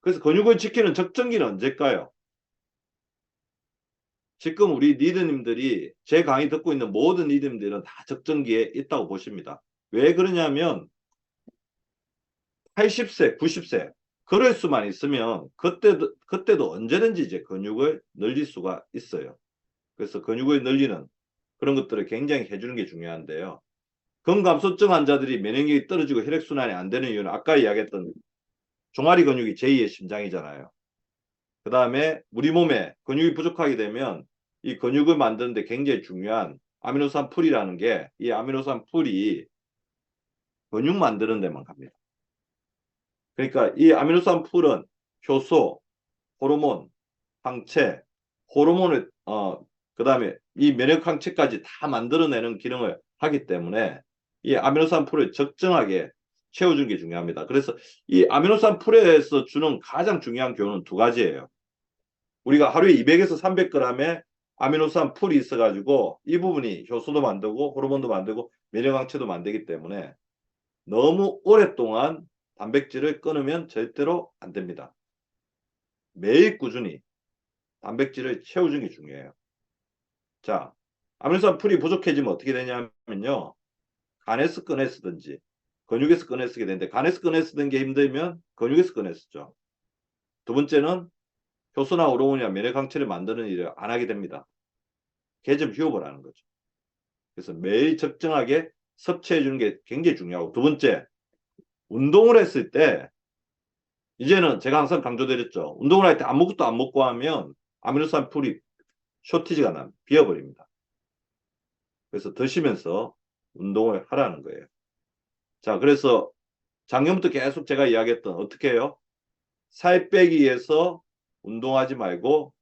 그래서 근육을 지키는 적정기는 언제일까요? 지금 우리 리더님들이 제 강의 듣고 있는 모든 리더님들은 다 적정기에 있다고 보십니다. 왜 그러냐면 80세, 90세 그럴 수만 있으면 그때도 언제든지 이제 근육을 늘릴 수가 있어요. 그래서 근육을 늘리는 그런 것들을 굉장히 해주는 게 중요한데요. 근감소증 환자들이 면역력이 떨어지고 혈액순환이 안 되는 이유는 아까 이야기했던 종아리 근육이 제2의 심장이잖아요. 그 다음에 우리 몸에 근육이 부족하게 되면 이 근육을 만드는데 굉장히 중요한 아미노산 풀이라는 게, 이 아미노산 풀이 근육 만드는 데만 갑니다. 그러니까 이 아미노산 풀은 효소, 호르몬, 항체, 호르몬을 그다음에 이 면역 항체까지 다 만들어내는 기능을 하기 때문에 이 아미노산 풀을 적정하게 채워주는 게 중요합니다. 그래서 이 아미노산 풀에서 주는 가장 중요한 교훈은 두 가지예요. 우리가 하루에 200에서 300g의 아미노산 풀이 있어가지고 이 부분이 효소도 만들고 호르몬도 만들고 면역 항체도 만들기 때문에 너무 오랫동안 단백질을 끊으면 절대로 안 됩니다. 매일 꾸준히 단백질을 채워주는 게 중요해요. 자, 아미노산 풀이 부족해지면 어떻게 되냐면요. 간에서 꺼내 쓰든지 근육에서 꺼내 쓰게 되는데, 간에서 꺼내 쓰던 게 힘들면 근육에서 꺼내 쓰죠. 두 번째는 효소나 호르몬이나 면역 항체를 만드는 일을 안 하게 됩니다. 개점 휴업을 하는 거죠. 그래서 매일 적정하게 섭취해 주는 게 굉장히 중요하고, 두 번째, 운동을 했을 때 이제는 제가 항상 강조드렸죠. 운동을 할 때 아무것도 안 먹고 하면 아미노산 풀이 쇼티지가 난 비어버립니다. 그래서 드시면서 운동을 하라는 거예요. 자, 그래서 작년부터 계속 제가 이야기했던, 어떻게 해요? 살 빼기 위해서 운동하지 말고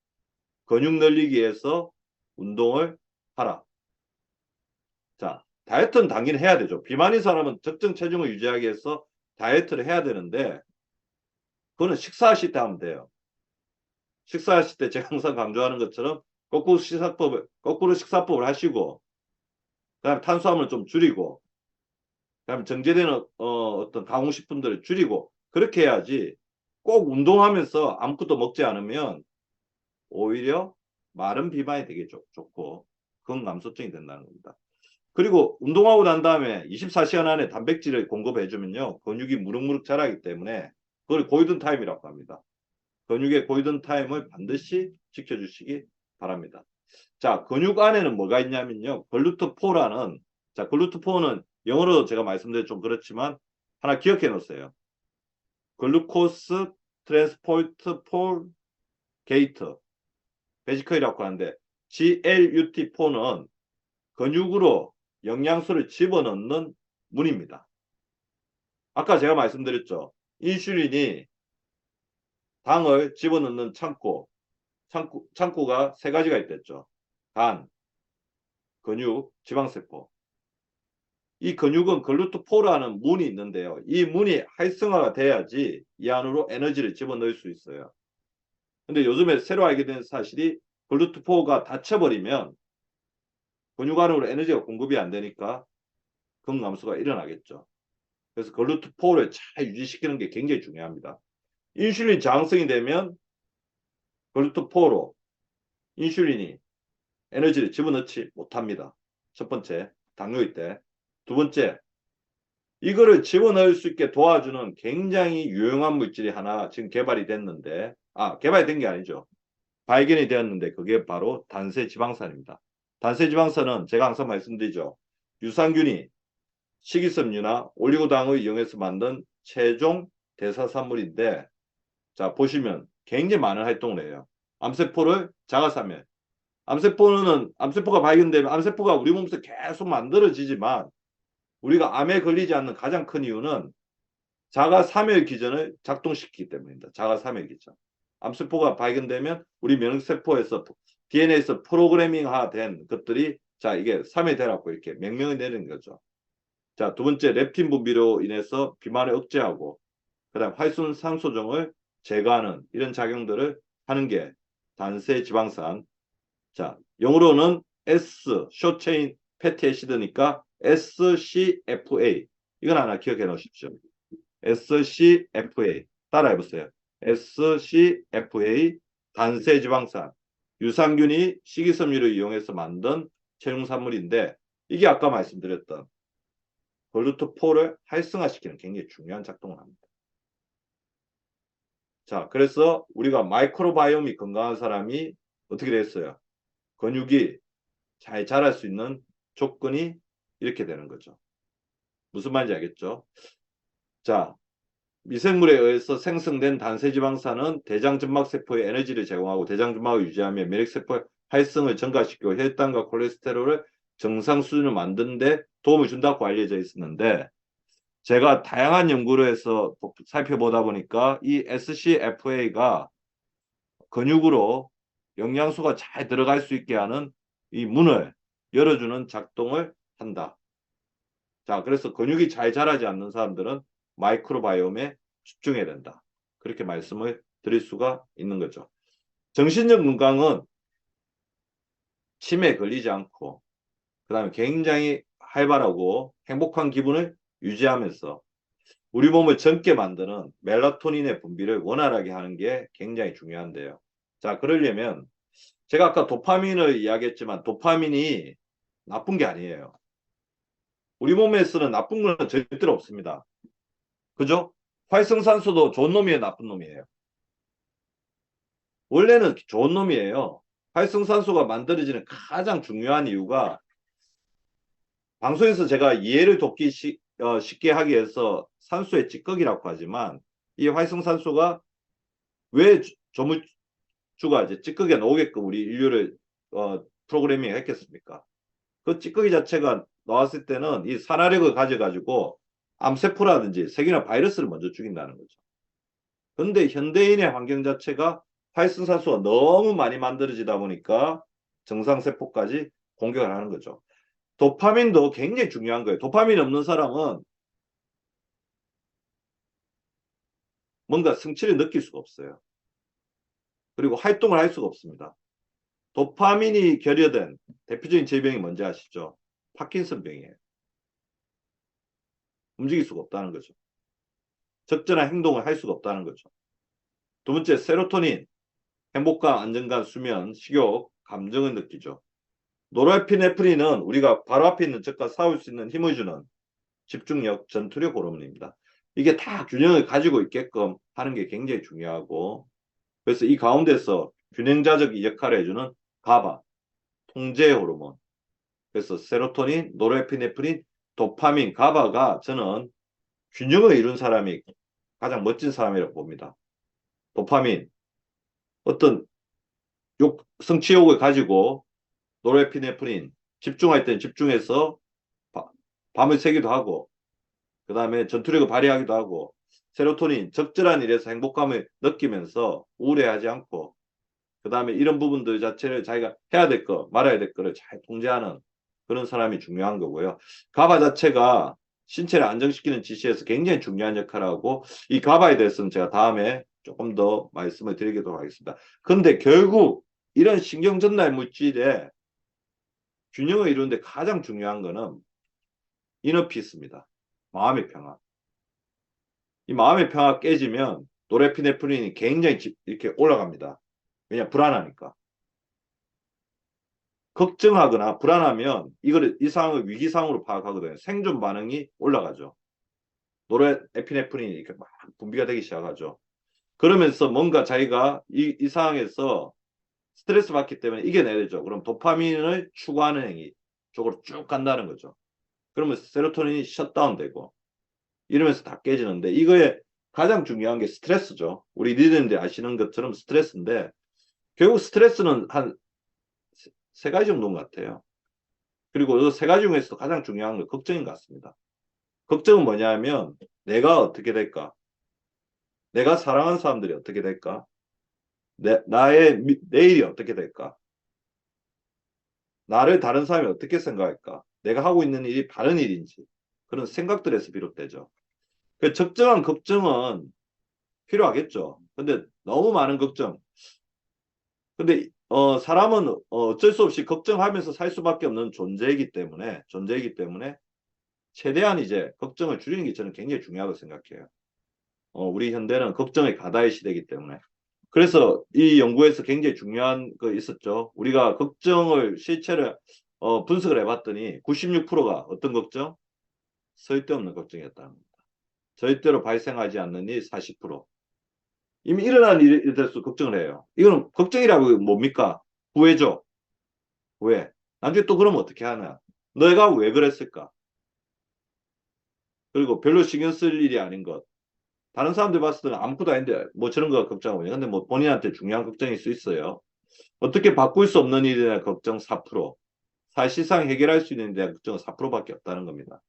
근육 늘리기 위해서 운동을 하라. 자, 다이어트는 당연히 해야 되죠. 비만인 사람은 적정 체중을 유지하기 위해서 다이어트를 해야 되는데, 그거는 식사하실 때 하면 돼요. 식사하실 때 제가 항상 강조하는 것처럼 거꾸로 식사법을 하시고, 그다음에 탄수화물 좀 줄이고, 그다음에 정제되는 어떤 가공식품들을 줄이고, 그렇게 해야지. 꼭 운동하면서 아무것도 먹지 않으면 오히려 마른 비만이 되게 좋고 근감소증이 된다는 겁니다. 그리고 운동하고 난 다음에 24시간 안에 단백질을 공급해주면요, 근육이 무럭무럭 자라기 때문에 그걸 골든 타임이라고 합니다. 근육의 골든 타임을 반드시 지켜주시기 바랍니다. 자, 근육 안에는 뭐가 있냐면요, 글루트4라는, 자, 글루트4는 영어로 제가 말씀드려 좀 그렇지만 하나 기억해 놓으세요. 글루코스 트랜스포트 폴 게이트 베지컬이라고 하는데, GLUT4는 근육으로 영양소를 집어넣는 문입니다. 아까 제가 말씀드렸죠. 인슐린이 당을 집어넣는 창고가 세 가지가 있댔죠. 간, 근육, 지방세포. 이 근육은 글루트4라는 문이 있는데요. 이 문이 활성화가 돼야지 이 안으로 에너지를 집어넣을 수 있어요. 근데 요즘에 새로 알게 된 사실이, 글루트4가 닫혀버리면 근육 안으로 에너지가 공급이 안 되니까 근감소가 일어나겠죠. 그래서 글루트4를 잘 유지시키는 게 굉장히 중요합니다. 인슐린 저항성이 되면 글루트4로 인슐린이 에너지를 집어넣지 못합니다. 첫 번째, 당뇨일 때. 두 번째, 이거를 집어넣을 수 있게 도와주는 굉장히 유용한 물질이 하나 지금 개발이 됐는데, 개발이 된 게 아니죠. 발견이 되었는데, 그게 바로 단세지방산입니다. 단세지방산은 제가 항상 말씀드리죠. 유산균이 식이섬유나 올리고당을 이용해서 만든 최종 대사산물인데, 자, 보시면 굉장히 많은 활동을 해요. 암세포를 자가사멸. 암세포가 발견되면 암세포가 우리 몸에서 계속 만들어지지만 우리가 암에 걸리지 않는 가장 큰 이유는 자가사멸 기전을 작동시키기 때문입니다. 자가사멸 기전. 암세포가 발견되면 우리 면역세포에서 DNA에서 프로그래밍화된 것들이 자, 이게 사멸되라고 이렇게 명령을 내리는 거죠. 자, 두 번째, 렙틴 분비로 인해서 비만을 억제하고, 그 다음 활순산소종을 제거하는 이런 작용들을 하는 게 단세 지방산. 자, 영어로는 S, 숏체인 패티애시드니까 SCFA. 이건 하나 기억해 놓으십시오. SCFA. 따라해 보세요. SCFA, 단세 지방산. 유산균이 식이섬유를 이용해서 만든 체용산물인데, 이게 아까 말씀드렸던 골루토포를 활성화시키는 굉장히 중요한 작동을 합니다. 자, 그래서 우리가 마이크로바이옴이 건강한 사람이 어떻게 됐어요? 근육이 잘 자랄 수 있는 조건이 이렇게 되는 거죠. 무슨 말인지 알겠죠? 자, 미생물에 의해서 생성된 단세지방산은 대장점막세포에 에너지를 제공하고 대장점막을 유지하며 면역세포의 활성을 증가시키고 혈당과 콜레스테롤을 정상 수준을 만드는 데 도움을 준다고 알려져 있었는데, 제가 다양한 연구를 해서 살펴보다 보니까 이 SCFA가 근육으로 영양소가 잘 들어갈 수 있게 하는 이 문을 열어주는 작동을 한다. 자, 그래서 근육이 잘 자라지 않는 사람들은 마이크로바이옴에 집중해야 된다. 그렇게 말씀을 드릴 수가 있는 거죠. 정신적 건강은 치매에 걸리지 않고, 그 다음에 굉장히 활발하고 행복한 기분을 유지하면서 우리 몸을 젊게 만드는 멜라토닌의 분비를 원활하게 하는 게 굉장히 중요한데요. 자, 그러려면 제가 아까 도파민을 이야기했지만 도파민이 나쁜 게 아니에요. 우리 몸에 쓰는 나쁜 건 절대로 없습니다. 그죠? 활성산소도 좋은 놈이에요, 나쁜 놈이에요? 원래는 좋은 놈이에요. 활성산소가 만들어지는 가장 중요한 이유가, 방송에서 제가 이해를 돕기 쉽게 하기 위해서 산소의 찌꺼기라고 하지만, 이 활성산소가 왜 조물주가 이제 찌꺼기가 나오게끔 우리 인류를 프로그래밍 했겠습니까? 그 찌꺼기 자체가 나왔을 때는 이 산화력을 가져가지고 암세포라든지 세균이나 바이러스를 먼저 죽인다는 거죠. 그런데 현대인의 환경 자체가 활성산소가 너무 많이 만들어지다 보니까 정상세포까지 공격을 하는 거죠. 도파민도 굉장히 중요한 거예요. 도파민 없는 사람은 뭔가 성취를 느낄 수가 없어요. 그리고 활동을 할 수가 없습니다. 도파민이 결여된 대표적인 질병이 뭔지 아시죠? 파킨슨병이에요. 움직일 수가 없다는 거죠. 적절한 행동을 할 수가 없다는 거죠. 두 번째, 세로토닌, 행복감, 안정감, 수면, 식욕, 감정을 느끼죠. 노르에피네프린은 우리가 바로 앞에 있는 적과 싸울 수 있는 힘을 주는 집중력, 전투력 호르몬입니다. 이게 다 균형을 가지고 있게끔 하는 게 굉장히 중요하고, 그래서 이 가운데서 균형자적 역할을 해주는 가바, 통제 호르몬. 그래서 세로토닌, 노르에피네프린, 도파민, 가바가 저는 균형을 이룬 사람이 가장 멋진 사람이라고 봅니다. 도파민, 어떤 성취욕을 가지고 노르에피네프린, 집중할 때는 집중해서 밤을 새기도 하고, 그 다음에 전투력을 발휘하기도 하고, 세로토닌, 적절한 일에서 행복감을 느끼면서 우울해하지 않고, 그 다음에 이런 부분들 자체를 자기가 해야 될 거, 말아야 될 거를 잘 통제하는 그런 사람이 중요한 거고요. 가바 자체가 신체를 안정시키는 지시에서 굉장히 중요한 역할을 하고, 이 가바에 대해서는 제가 다음에 조금 더 말씀을 드리도록 하겠습니다. 그런데 결국 이런 신경전달 물질의 균형을 이루는데 가장 중요한 거는 이너피스입니다. 마음의 평화. 이 마음의 평화 깨지면 노르에피네프린이 굉장히 이렇게 올라갑니다. 왜냐? 불안하니까. 걱정하거나 불안하면 이 상황을 위기 상황으로 파악하거든요. 생존 반응이 올라가죠. 노르에피네프린이 이렇게 막 분비가 되기 시작하죠. 그러면서 뭔가 자기가 이 상황에서 스트레스 받기 때문에 이겨내야 되죠. 그럼 도파민을 추구하는 행위 쪽으로 쭉 간다는 거죠. 그러면 세로토닌이 셧다운 되고 이러면서 다 깨지는데 이거에 가장 중요한 게 스트레스죠. 우리 리더님들이 아시는 것처럼 스트레스인데 결국 스트레스는 한 세 가지 정도인 것 같아요. 그리고 이 세 가지 중에서도 가장 중요한 건 걱정인 것 같습니다. 걱정은 뭐냐면 내가 어떻게 될까? 내가 사랑하는 사람들이 어떻게 될까? 나의 내일이 어떻게 될까? 나를 다른 사람이 어떻게 생각할까? 내가 하고 있는 일이 바른 일인지 그런 생각들에서 비롯되죠. 그 적정한 걱정은 필요하겠죠. 근데 너무 많은 걱정. 근데 사람은 어쩔 수 없이 걱정하면서 살 수밖에 없는 존재이기 때문에 최대한 이제 걱정을 줄이는 게 저는 굉장히 중요하다고 생각해요. 우리 현대는 걱정의 가다의 시대이기 때문에. 그래서 이 연구에서 굉장히 중요한 거 있었죠. 우리가 걱정을 실체를 분석을 해봤더니 96%가 어떤 걱정? 쓸데없는 걱정이었다는 겁니다. 절대로 발생하지 않는 일 40%. 이미 일어난 일에 대해서 걱정을 해요. 이거는 걱정이라고 뭡니까? 후회죠. 후회. 나중에 또 그러면 어떻게 하나? 내가 왜 그랬을까? 그리고 별로 신경 쓸 일이 아닌 것. 다른 사람들 봤을 때는 아무것도 아닌데 뭐 저런 거 걱정하고 근데 뭐 본인한테 중요한 걱정일 수 있어요. 어떻게 바꿀 수 없는 일에 대한 걱정 4%. 사실상 해결할 수 있는 일에 대한 걱정은 4%밖에 없다는 겁니다.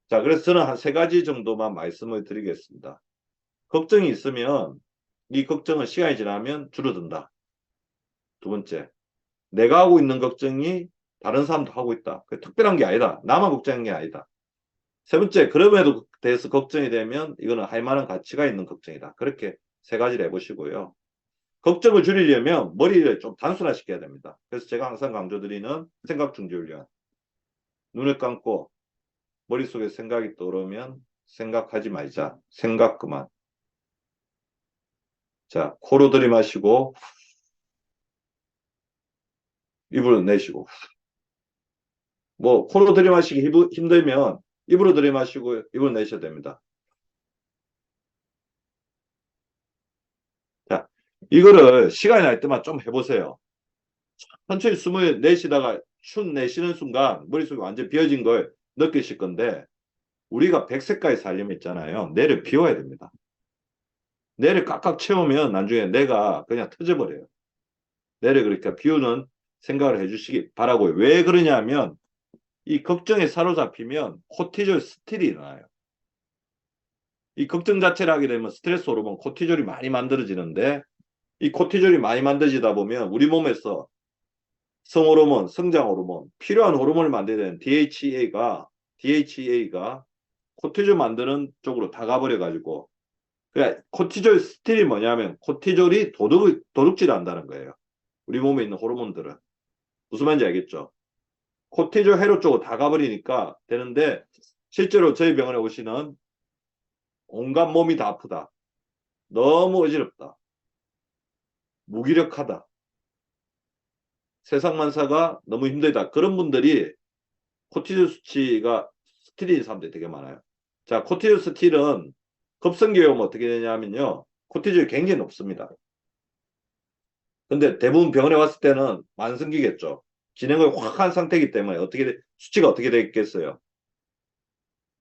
자, 그래서 저는 한 세 가지 정도만 말씀을 드리겠습니다. 걱정이 있으면 이 걱정은 시간이 지나면 줄어든다. 두 번째, 내가 하고 있는 걱정이 다른 사람도 하고 있다. 그 특별한 게 아니다. 나만 걱정한 게 아니다. 세 번째, 그럼에도 대해서 걱정이 되면 이거는 할 만한 가치가 있는 걱정이다. 그렇게 세 가지를 해보시고요. 걱정을 줄이려면 머리를 좀 단순화시켜야 됩니다. 그래서 제가 항상 강조드리는 생각 중지 훈련. 눈을 감고 머릿속에 생각이 떠오르면 생각하지 말자. 생각 그만. 자, 코로 들이마시고 입으로 내쉬고. 뭐 코로 들이마시기 힘들면 입으로 들이마시고 입으로 내셔야 됩니다. 자, 이거를 시간이 날 때만 좀 해보세요. 천천히 숨을 내쉬다가 춤 내쉬는 순간 머릿속이 완전 비어진 걸 느끼실 건데 우리가 100세까지 살려면 있잖아요. 뇌를 비워야 됩니다. 뇌를 꽉꽉 채우면 나중에 뇌가 그냥 터져버려요. 뇌를 그러니까 비우는 생각을 해주시기 바라고요. 왜 그러냐면 이 걱정에 사로잡히면 코티졸 스틸이 일어나요. 이 걱정 자체를 하게 되면 스트레스 호르몬 코티졸이 많이 만들어지는데 이 코티졸이 많이 만들어지다 보면 우리 몸에서 성호르몬, 성장 호르몬, 필요한 호르몬을 만들어야 되는 DHEA가 코티졸 만드는 쪽으로 다 가버려 가지고 그러니까 코티졸 스틸이 뭐냐면 코티졸이 도둑질을 한다는 거예요. 우리 몸에 있는 호르몬들은. 무슨 말인지 알겠죠? 코티졸 회로 쪽으로 다 가버리니까 되는데 실제로 저희 병원에 오시는 온갖 몸이 다 아프다. 너무 어지럽다. 무기력하다. 세상 만사가 너무 힘들다. 그런 분들이 코티졸 수치가 스틸인 사람들이 되게 많아요. 자, 코티졸 스틸은 급성기에 오면 어떻게 되냐면요. 코티졸이 굉장히 높습니다. 근데 대부분 병원에 왔을 때는 만성기겠죠. 진행을 확 한 상태이기 때문에 수치가 어떻게 되겠어요?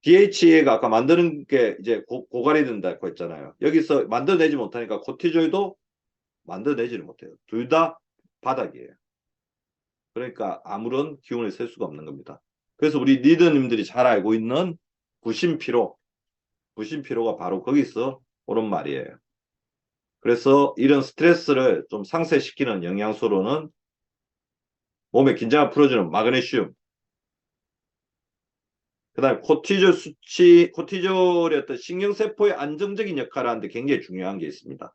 DHEA가 아까 만드는 게 이제 고갈이 된다고 했잖아요. 여기서 만들어내지 못하니까 코티졸도 만들어내지를 못해요. 둘 다 바닥이에요. 그러니까 아무런 기운을 쓸 수가 없는 겁니다. 그래서 우리 리더님들이 잘 알고 있는 부심피로, 부심피로가 바로 거기서 오는 말이에요. 그래서 이런 스트레스를 좀 상쇄시키는 영양소로는 몸의 긴장을 풀어주는 마그네슘, 그 다음에 코티졸 수치, 코티졸의 어떤 신경세포의 안정적인 역할을 하는데 굉장히 중요한 게 있습니다.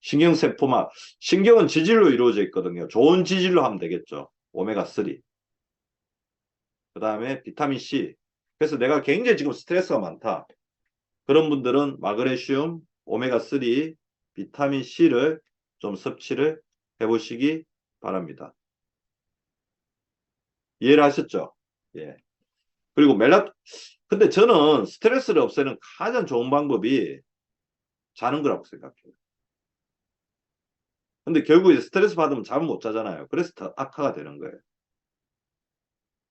신경세포만, 신경은 지질로 이루어져 있거든요. 좋은 지질로 하면 되겠죠. 오메가3. 그 다음에 비타민C. 그래서 내가 굉장히 지금 스트레스가 많다. 그런 분들은 마그네슘, 오메가3, 비타민C를 좀 섭취를 해보시기 바랍니다. 이해를 하셨죠? 예. 그리고 근데 저는 스트레스를 없애는 가장 좋은 방법이 자는 거라고 생각해요. 근데 결국 이제 스트레스 받으면 잠을 못 자잖아요. 그래서 더 악화가 되는 거예요.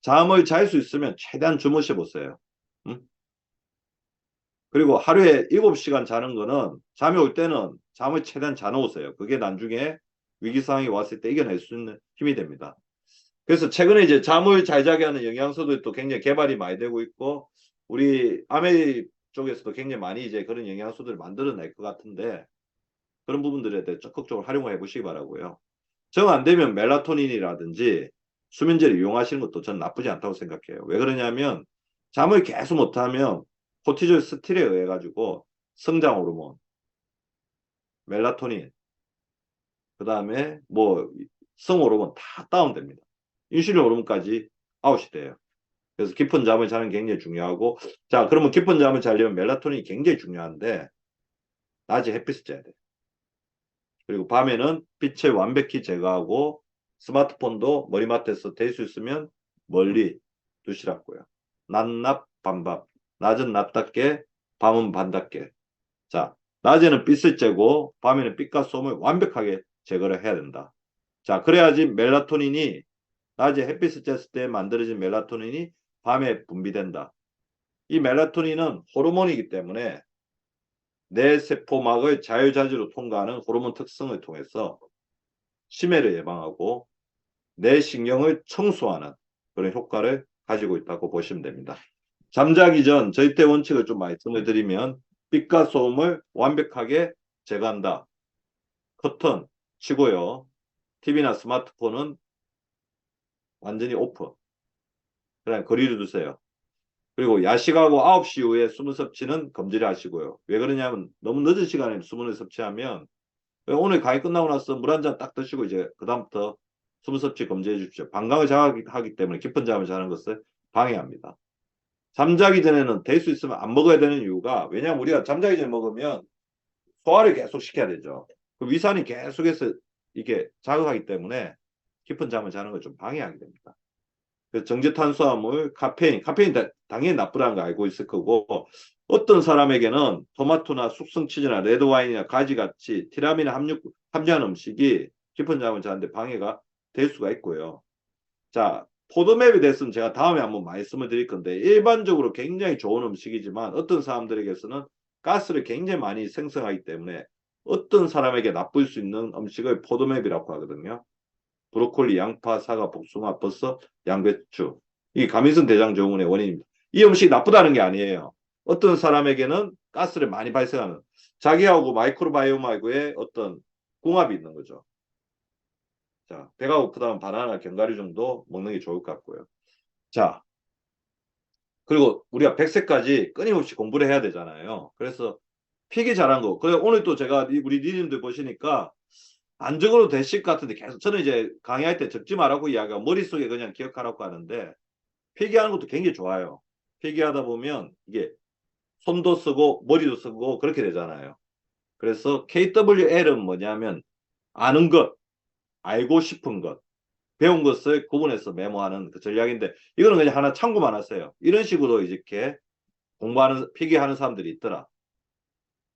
잠을 잘 수 있으면 최대한 주무셔 보세요. 응? 그리고 하루에 7시간 자는 거는 잠이 올 때는 잠을 최대한 자놓으세요. 그게 나중에 위기 상황이 왔을 때 이겨낼 수 있는 힘이 됩니다. 그래서 최근에 이제 잠을 잘 자게 하는 영양소도 또 굉장히 개발이 많이 되고 있고, 우리 아메리 쪽에서도 굉장히 많이 이제 그런 영양소들을 만들어낼 것 같은데, 그런 부분들에 대해 적극적으로 활용을 해보시기 바라고요. 정 안 되면 멜라토닌이라든지 수면제를 이용하시는 것도 전 나쁘지 않다고 생각해요. 왜 그러냐면 잠을 계속 못하면 코티졸 스틸에 의해 가지고 성장 호르몬, 멜라토닌, 그 다음에 뭐 성 호르몬 다 다운됩니다. 인슐린 호르몬까지 아웃이 돼요. 그래서 깊은 잠을 자는 게 굉장히 중요하고, 자, 그러면 깊은 잠을 자려면 멜라토닌이 굉장히 중요한데 낮에 햇빛을 쬐야 돼요. 그리고 밤에는 빛을 완벽히 제거하고 스마트폰도 머리맡에서 댈 수 있으면 멀리 두시라고요. 낮낮 밤밤. 낮은 낮답게, 밤은 밤답게. 자, 낮에는 빛을 쬐고 밤에는 빛과 소음을 완벽하게 제거를 해야 된다. 자, 그래야지 멜라토닌이 낮에 햇빛을 쬐을 때 만들어진 멜라토닌이 밤에 분비된다. 이 멜라토닌은 호르몬이기 때문에 뇌 세포막을 자유자재로 통과하는 호르몬 특성을 통해서 치매를 예방하고 뇌 신경을 청소하는 그런 효과를 가지고 있다고 보시면 됩니다. 잠자기 전 절대 원칙을 좀 말씀을 드리면 빛과 소음을 완벽하게 제거한다. 커튼 치고요. TV나 스마트폰은 완전히 오프. 그냥 거리를 두세요. 그리고 야식하고 9시 이후에 수분 섭취는 금지를 하시고요. 왜 그러냐면 너무 늦은 시간에 수분을 섭취하면, 오늘 강의 끝나고 나서 물 한 잔 딱 드시고 이제 그다음부터 수분 섭취 금지해 주십시오. 방광을 장악하기 때문에 깊은 잠을 자는 것을 방해합니다. 잠자기 전에는 될 수 있으면 안 먹어야 되는 이유가, 왜냐하면 우리가 잠자기 전에 먹으면 소화를 계속 시켜야 되죠. 그 위산이 계속해서 이게 자극하기 때문에 깊은 잠을 자는 걸 좀 방해하게 됩니다. 그래서 정제탄수화물, 카페인 당연히 나쁘다는 거 알고 있을 거고, 어떤 사람에게는 토마토나 숙성치즈나 레드와인이나 가지같이 티라미나 함유한 음식이 깊은 잠을 자는데 방해가 될 수가 있고요. 자, 포도맵에 대해서는 제가 다음에 한번 말씀을 드릴 건데, 일반적으로 굉장히 좋은 음식이지만 어떤 사람들에게서는 가스를 굉장히 많이 생성하기 때문에 어떤 사람에게 나쁠 수 있는 음식을 포도맵이라고 하거든요. 브로콜리, 양파, 사과, 복숭아, 버섯, 양배추. 이 가민성 대장증후군의 원인입니다. 이 음식이 나쁘다는 게 아니에요. 어떤 사람에게는 가스를 많이 발생하는, 자기하고 마이크로바이옴하고의 어떤 궁합이 있는 거죠. 자, 배가 고프다면 바나나, 견과류 정도 먹는 게 좋을 것 같고요. 자, 그리고 우리가 100세까지 끊임없이 공부를 해야 되잖아요. 그래서 필기 잘한 거. 그래, 오늘 또 제가 우리 니님들 보시니까 안 적어도 되실 것 같은데 계속 저는 이제 강의할 때 적지 말라고 이야기하고 머릿속에 그냥 기억하라고 하는데, 필기하는 것도 굉장히 좋아요. 필기하다 보면 이게 손도 쓰고 머리도 쓰고 그렇게 되잖아요. 그래서 KWL은 뭐냐면 아는 것, 알고 싶은 것, 배운 것을 구분해서 메모하는 그 전략인데, 이거는 그냥 하나 참고만 하세요. 이런 식으로 이렇게 공부하는, 필기하는 사람들이 있더라.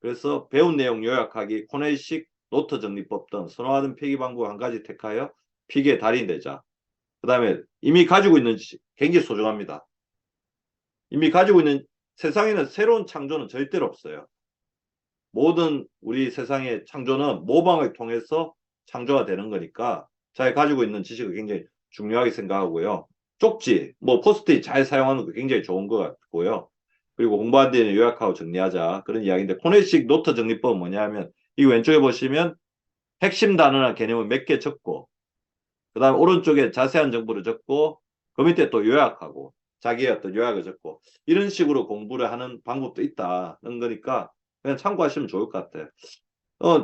그래서 배운 내용 요약하기, 코넬식 노트 정리법 등 선호하는 필기 방법 한 가지 택하여 필기의 달인 되자. 그 다음에 이미 가지고 있는 지식 굉장히 소중합니다. 이미 가지고 있는, 세상에는 새로운 창조는 절대로 없어요. 모든 우리 세상의 창조는 모방을 통해서 창조가 되는 거니까 잘 가지고 있는 지식을 굉장히 중요하게 생각하고요. 쪽지, 뭐 포스트잇 잘 사용하는 거 굉장히 좋은 것 같고요. 그리고 공부한 데는 요약하고 정리하자, 그런 이야기인데, 코넬식 노트 정리법은 뭐냐면 이 왼쪽에 보시면 핵심 단어나 개념을 몇 개 적고, 그 다음에 오른쪽에 자세한 정보를 적고, 그 밑에 또 요약하고 자기의 어떤 요약을 적고, 이런 식으로 공부를 하는 방법도 있다는 거니까 그냥 참고하시면 좋을 것 같아요.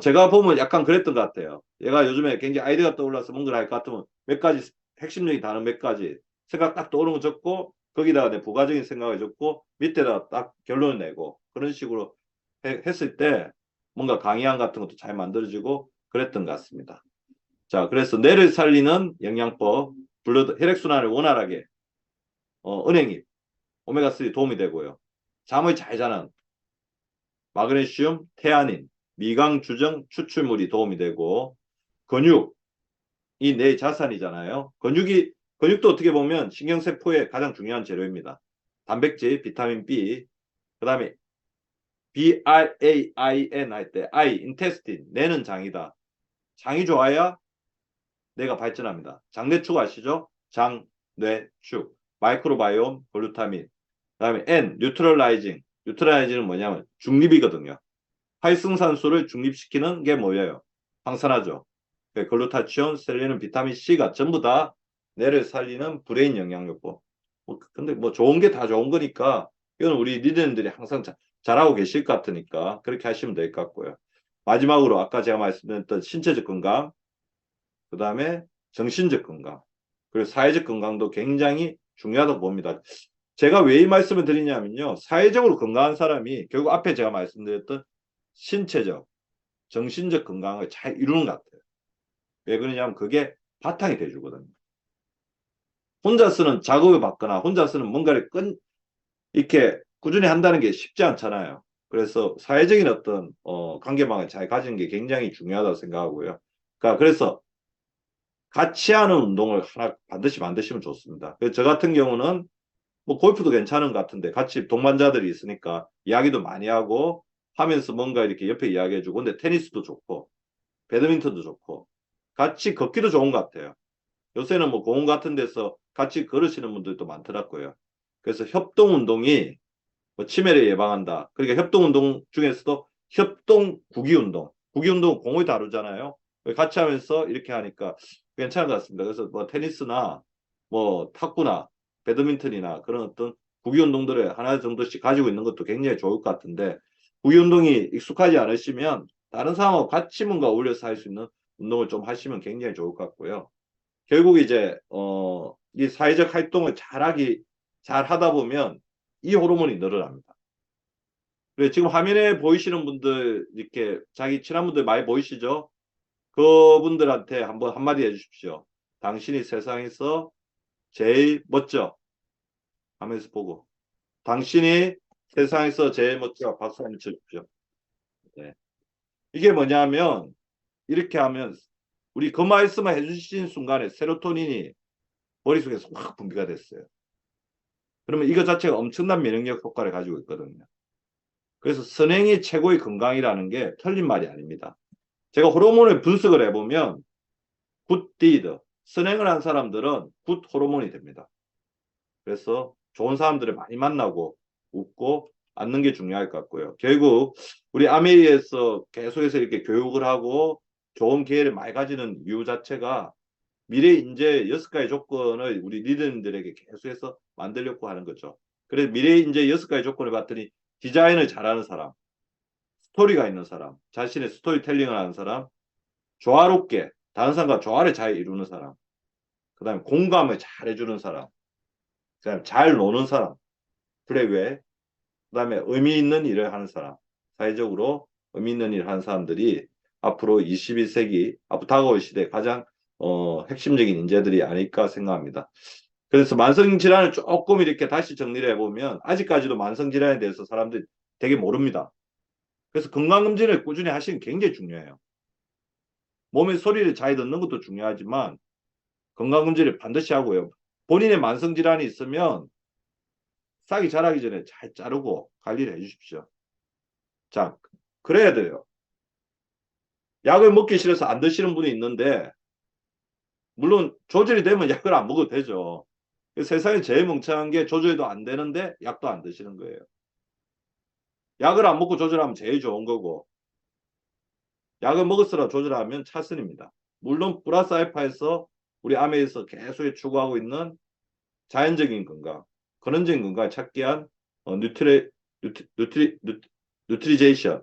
제가 보면 약간 그랬던 것 같아요. 얘가 요즘에 굉장히 아이디어가 떠올라서 뭔가를 할 것 같으면 몇 가지, 핵심적인 단어 몇 가지 생각 딱 떠오르는 거 적고, 거기다가 내 부가적인 생각을 적고 밑에다가 딱 결론을 내고, 그런 식으로 했을 때 뭔가 강의안 같은 것도 잘 만들어지고 그랬던 것 같습니다. 자, 그래서 뇌를 살리는 영양법, 블러드, 혈액순환을 원활하게, 은행잎, 오메가3 도움이 되고요. 잠을 잘 자는 마그네슘, 태아닌, 미강 주정 추출물이 도움이 되고, 근육, 이 내 자산이잖아요. 근육도 어떻게 보면 신경세포의 가장 중요한 재료입니다. 단백질, 비타민 B, 그 다음에 BRAIN 할 때 I, intestine, 뇌는 장이다. 장이 좋아야 뇌가 발전합니다. 장내축 아시죠? 장, 뇌, 축. 마이크로바이옴, 글루타민. 그다음에 N, 뉴트럴라이징. 뉴트럴라이징은 뭐냐면 중립이거든요. 활성산소를 중립시키는 게 뭐예요? 항산화죠. 글루타치온, 셀레늄, 비타민 C가 전부 다 뇌를 살리는 브레인 영양요법. 근데 뭐 좋은 게 다 좋은 거니까 이건 우리 리더님들이 항상 잘하고 계실 것 같으니까 그렇게 하시면 될 것 같고요. 마지막으로 아까 제가 말씀드렸던 신체적 건강, 그 다음에 정신적 건강, 그리고 사회적 건강도 굉장히 중요하다고 봅니다. 제가 왜 이 말씀을 드리냐면요. 사회적으로 건강한 사람이 결국 앞에 제가 말씀드렸던 신체적, 정신적 건강을 잘 이루는 것 같아요. 왜 그러냐면 그게 바탕이 돼주거든요. 혼자서는 작업을 받거나 혼자서는 뭔가를 이렇게 꾸준히 한다는 게 쉽지 않잖아요. 그래서 사회적인 어떤 관계망을 잘 가지는 게 굉장히 중요하다고 생각하고요. 그러니까 그래서 같이 하는 운동을 하나 반드시 만드시면 좋습니다. 그래서 저 같은 경우는 뭐 골프도 괜찮은 것 같은데 같이 동반자들이 있으니까 이야기도 많이 하고 하면서 뭔가 이렇게 옆에 이야기해주고 근데 테니스도 좋고 배드민턴도 좋고 같이 걷기도 좋은 것 같아요. 요새는 뭐 공원 같은 데서 같이 걸으시는 분들도 많더라고요. 그래서 협동 운동이 뭐 치매를 예방한다. 그러니까 협동 운동 중에서도 협동 구기 운동. 구기 운동은 공을 다루잖아요. 같이 하면서 이렇게 하니까 괜찮은 것 같습니다. 그래서 뭐 테니스나 뭐 탁구나 배드민턴이나 그런 어떤 구기 운동들을 하나 정도씩 가지고 있는 것도 굉장히 좋을 것 같은데 구기 운동이 익숙하지 않으시면 다른 사람하고 같이 뭔가 어울려서 할 수 있는 운동을 좀 하시면 굉장히 좋을 것 같고요. 결국 이제 이 사회적 활동을 잘 하다 보면 이 호르몬이 늘어납니다. 그래 지금 화면에 보이시는 분들 이렇게 자기 친한 분들 많이 보이시죠? 그분들한테 한번 한마디 해주십시오. 당신이 세상에서 제일 멋져 하면서 보고 당신이 세상에서 제일 멋져 박수 한번 쳐주십시오. 네. 이게 뭐냐면 이렇게 하면 우리 그 말씀을 해주신 순간에 세로토닌이 머릿속에서 확 분비가 됐어요. 그러면 이거 자체가 엄청난 면역력 효과를 가지고 있거든요. 그래서 선행이 최고의 건강이라는 게 틀린 말이 아닙니다. 제가 호르몬을 분석을 해보면 굿 디드, 선행을 한 사람들은 굿 호르몬이 됩니다. 그래서 좋은 사람들을 많이 만나고 웃고 앉는 게 중요할 것 같고요. 결국 우리 아메리에서 계속해서 이렇게 교육을 하고 좋은 기회를 많이 가지는 이유 자체가 미래 인재 6가지 조건을 우리 리더님들에게 계속해서 만들려고 하는 거죠. 그래서 미래 인재 6가지 조건을 봤더니 디자인을 잘하는 사람, 스토리가 있는 사람, 자신의 스토리텔링을 하는 사람, 조화롭게 다른 사람과 조화를 잘 이루는 사람, 그 다음에 공감을 잘 해주는 사람, 그 다음에 잘 노는 사람, 플레이웨이, 그 다음에 의미 있는 일을 하는 사람, 사회적으로 의미 있는 일을 하는 사람들이 앞으로 21세기, 앞으로 다가올 시대 가장 핵심적인 인재들이 아닐까 생각합니다. 그래서 만성질환을 조금 이렇게 다시 정리를 해보면 아직까지도 만성질환에 대해서 사람들이 되게 모릅니다. 그래서 건강검진을 꾸준히 하시는 게 굉장히 중요해요. 몸의 소리를 잘 듣는 것도 중요하지만 건강검진을 반드시 하고요. 본인의 만성질환이 있으면 싹이 자라기 전에 잘 자르고 관리를 해주십시오. 자, 그래야 돼요. 약을 먹기 싫어서 안 드시는 분이 있는데 물론 조절이 되면 약을 안 먹어도 되죠. 세상에 제일 멍청한 게 조절도 안 되는데 약도 안 드시는 거예요. 약을 안 먹고 조절하면 제일 좋은 거고 약을 먹었으라 조절하면 차선입니다. 물론 플러스 알파에서 우리 암에서 계속 추구하고 있는 자연적인 건강, 근원적인 건강을 찾기 위한 뉴트리제이션,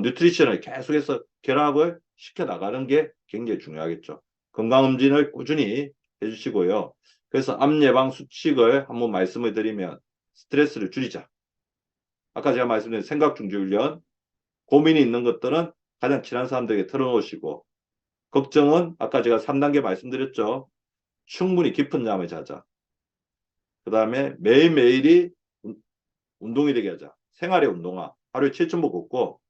뉴트리션을 계속해서 결합을 시켜 나가는 게 굉장히 중요하겠죠. 건강검진을 꾸준히 해주시고요. 그래서 암 예방 수칙을 한번 말씀을 드리면 스트레스를 줄이자. 아까 제가 말씀드린 생각 중지 훈련, 고민이 있는 것들은 가장 친한 사람들에게 털어놓으시고 걱정은 아까 제가 3단계 말씀드렸죠. 충분히 깊은 잠을 자자. 그 다음에 매일매일이 운동이 되게 하자. 생활의 운동화. 하루에 7,000보 걷고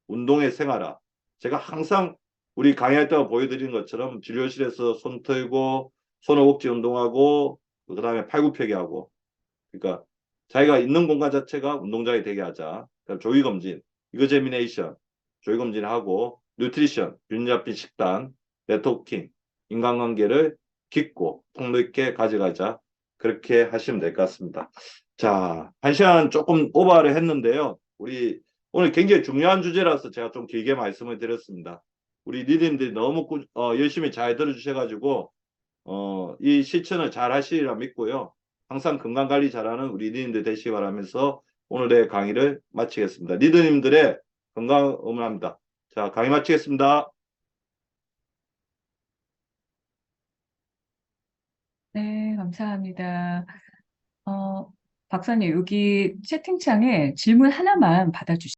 운동의 생활화. 제가 항상 우리 강의할 때가 보여드리는 것처럼 진료실에서 손 털고 손 허벅지 운동하고 그다음에 팔굽혀기 하고 그러니까 자기가 있는 공간 자체가 운동장이 되게 하자. 그다음 조기 검진, 이거제미네이션, 조기 검진하고 뉴트리션, 균 잡힌 식단, 네트워킹, 인간관계를 깊고 폭넓게 가져가자. 그렇게 하시면 될 것 같습니다. 자, 한 시간 조금 오버를 했는데요. 우리 오늘 굉장히 중요한 주제라서 제가 좀 길게 말씀을 드렸습니다. 우리 리더님들이 너무 열심히 잘 들어주셔가지고 이 실천을 잘 하시리라 믿고요. 항상 건강관리 잘하는 우리 리더님들 되시기 바라면서 오늘의 강의를 마치겠습니다. 리더님들의 건강 응원합니다. 자, 강의 마치겠습니다. 네, 감사합니다. 어, 박사님, 여기 채팅창에 질문 하나만 받아주시죠.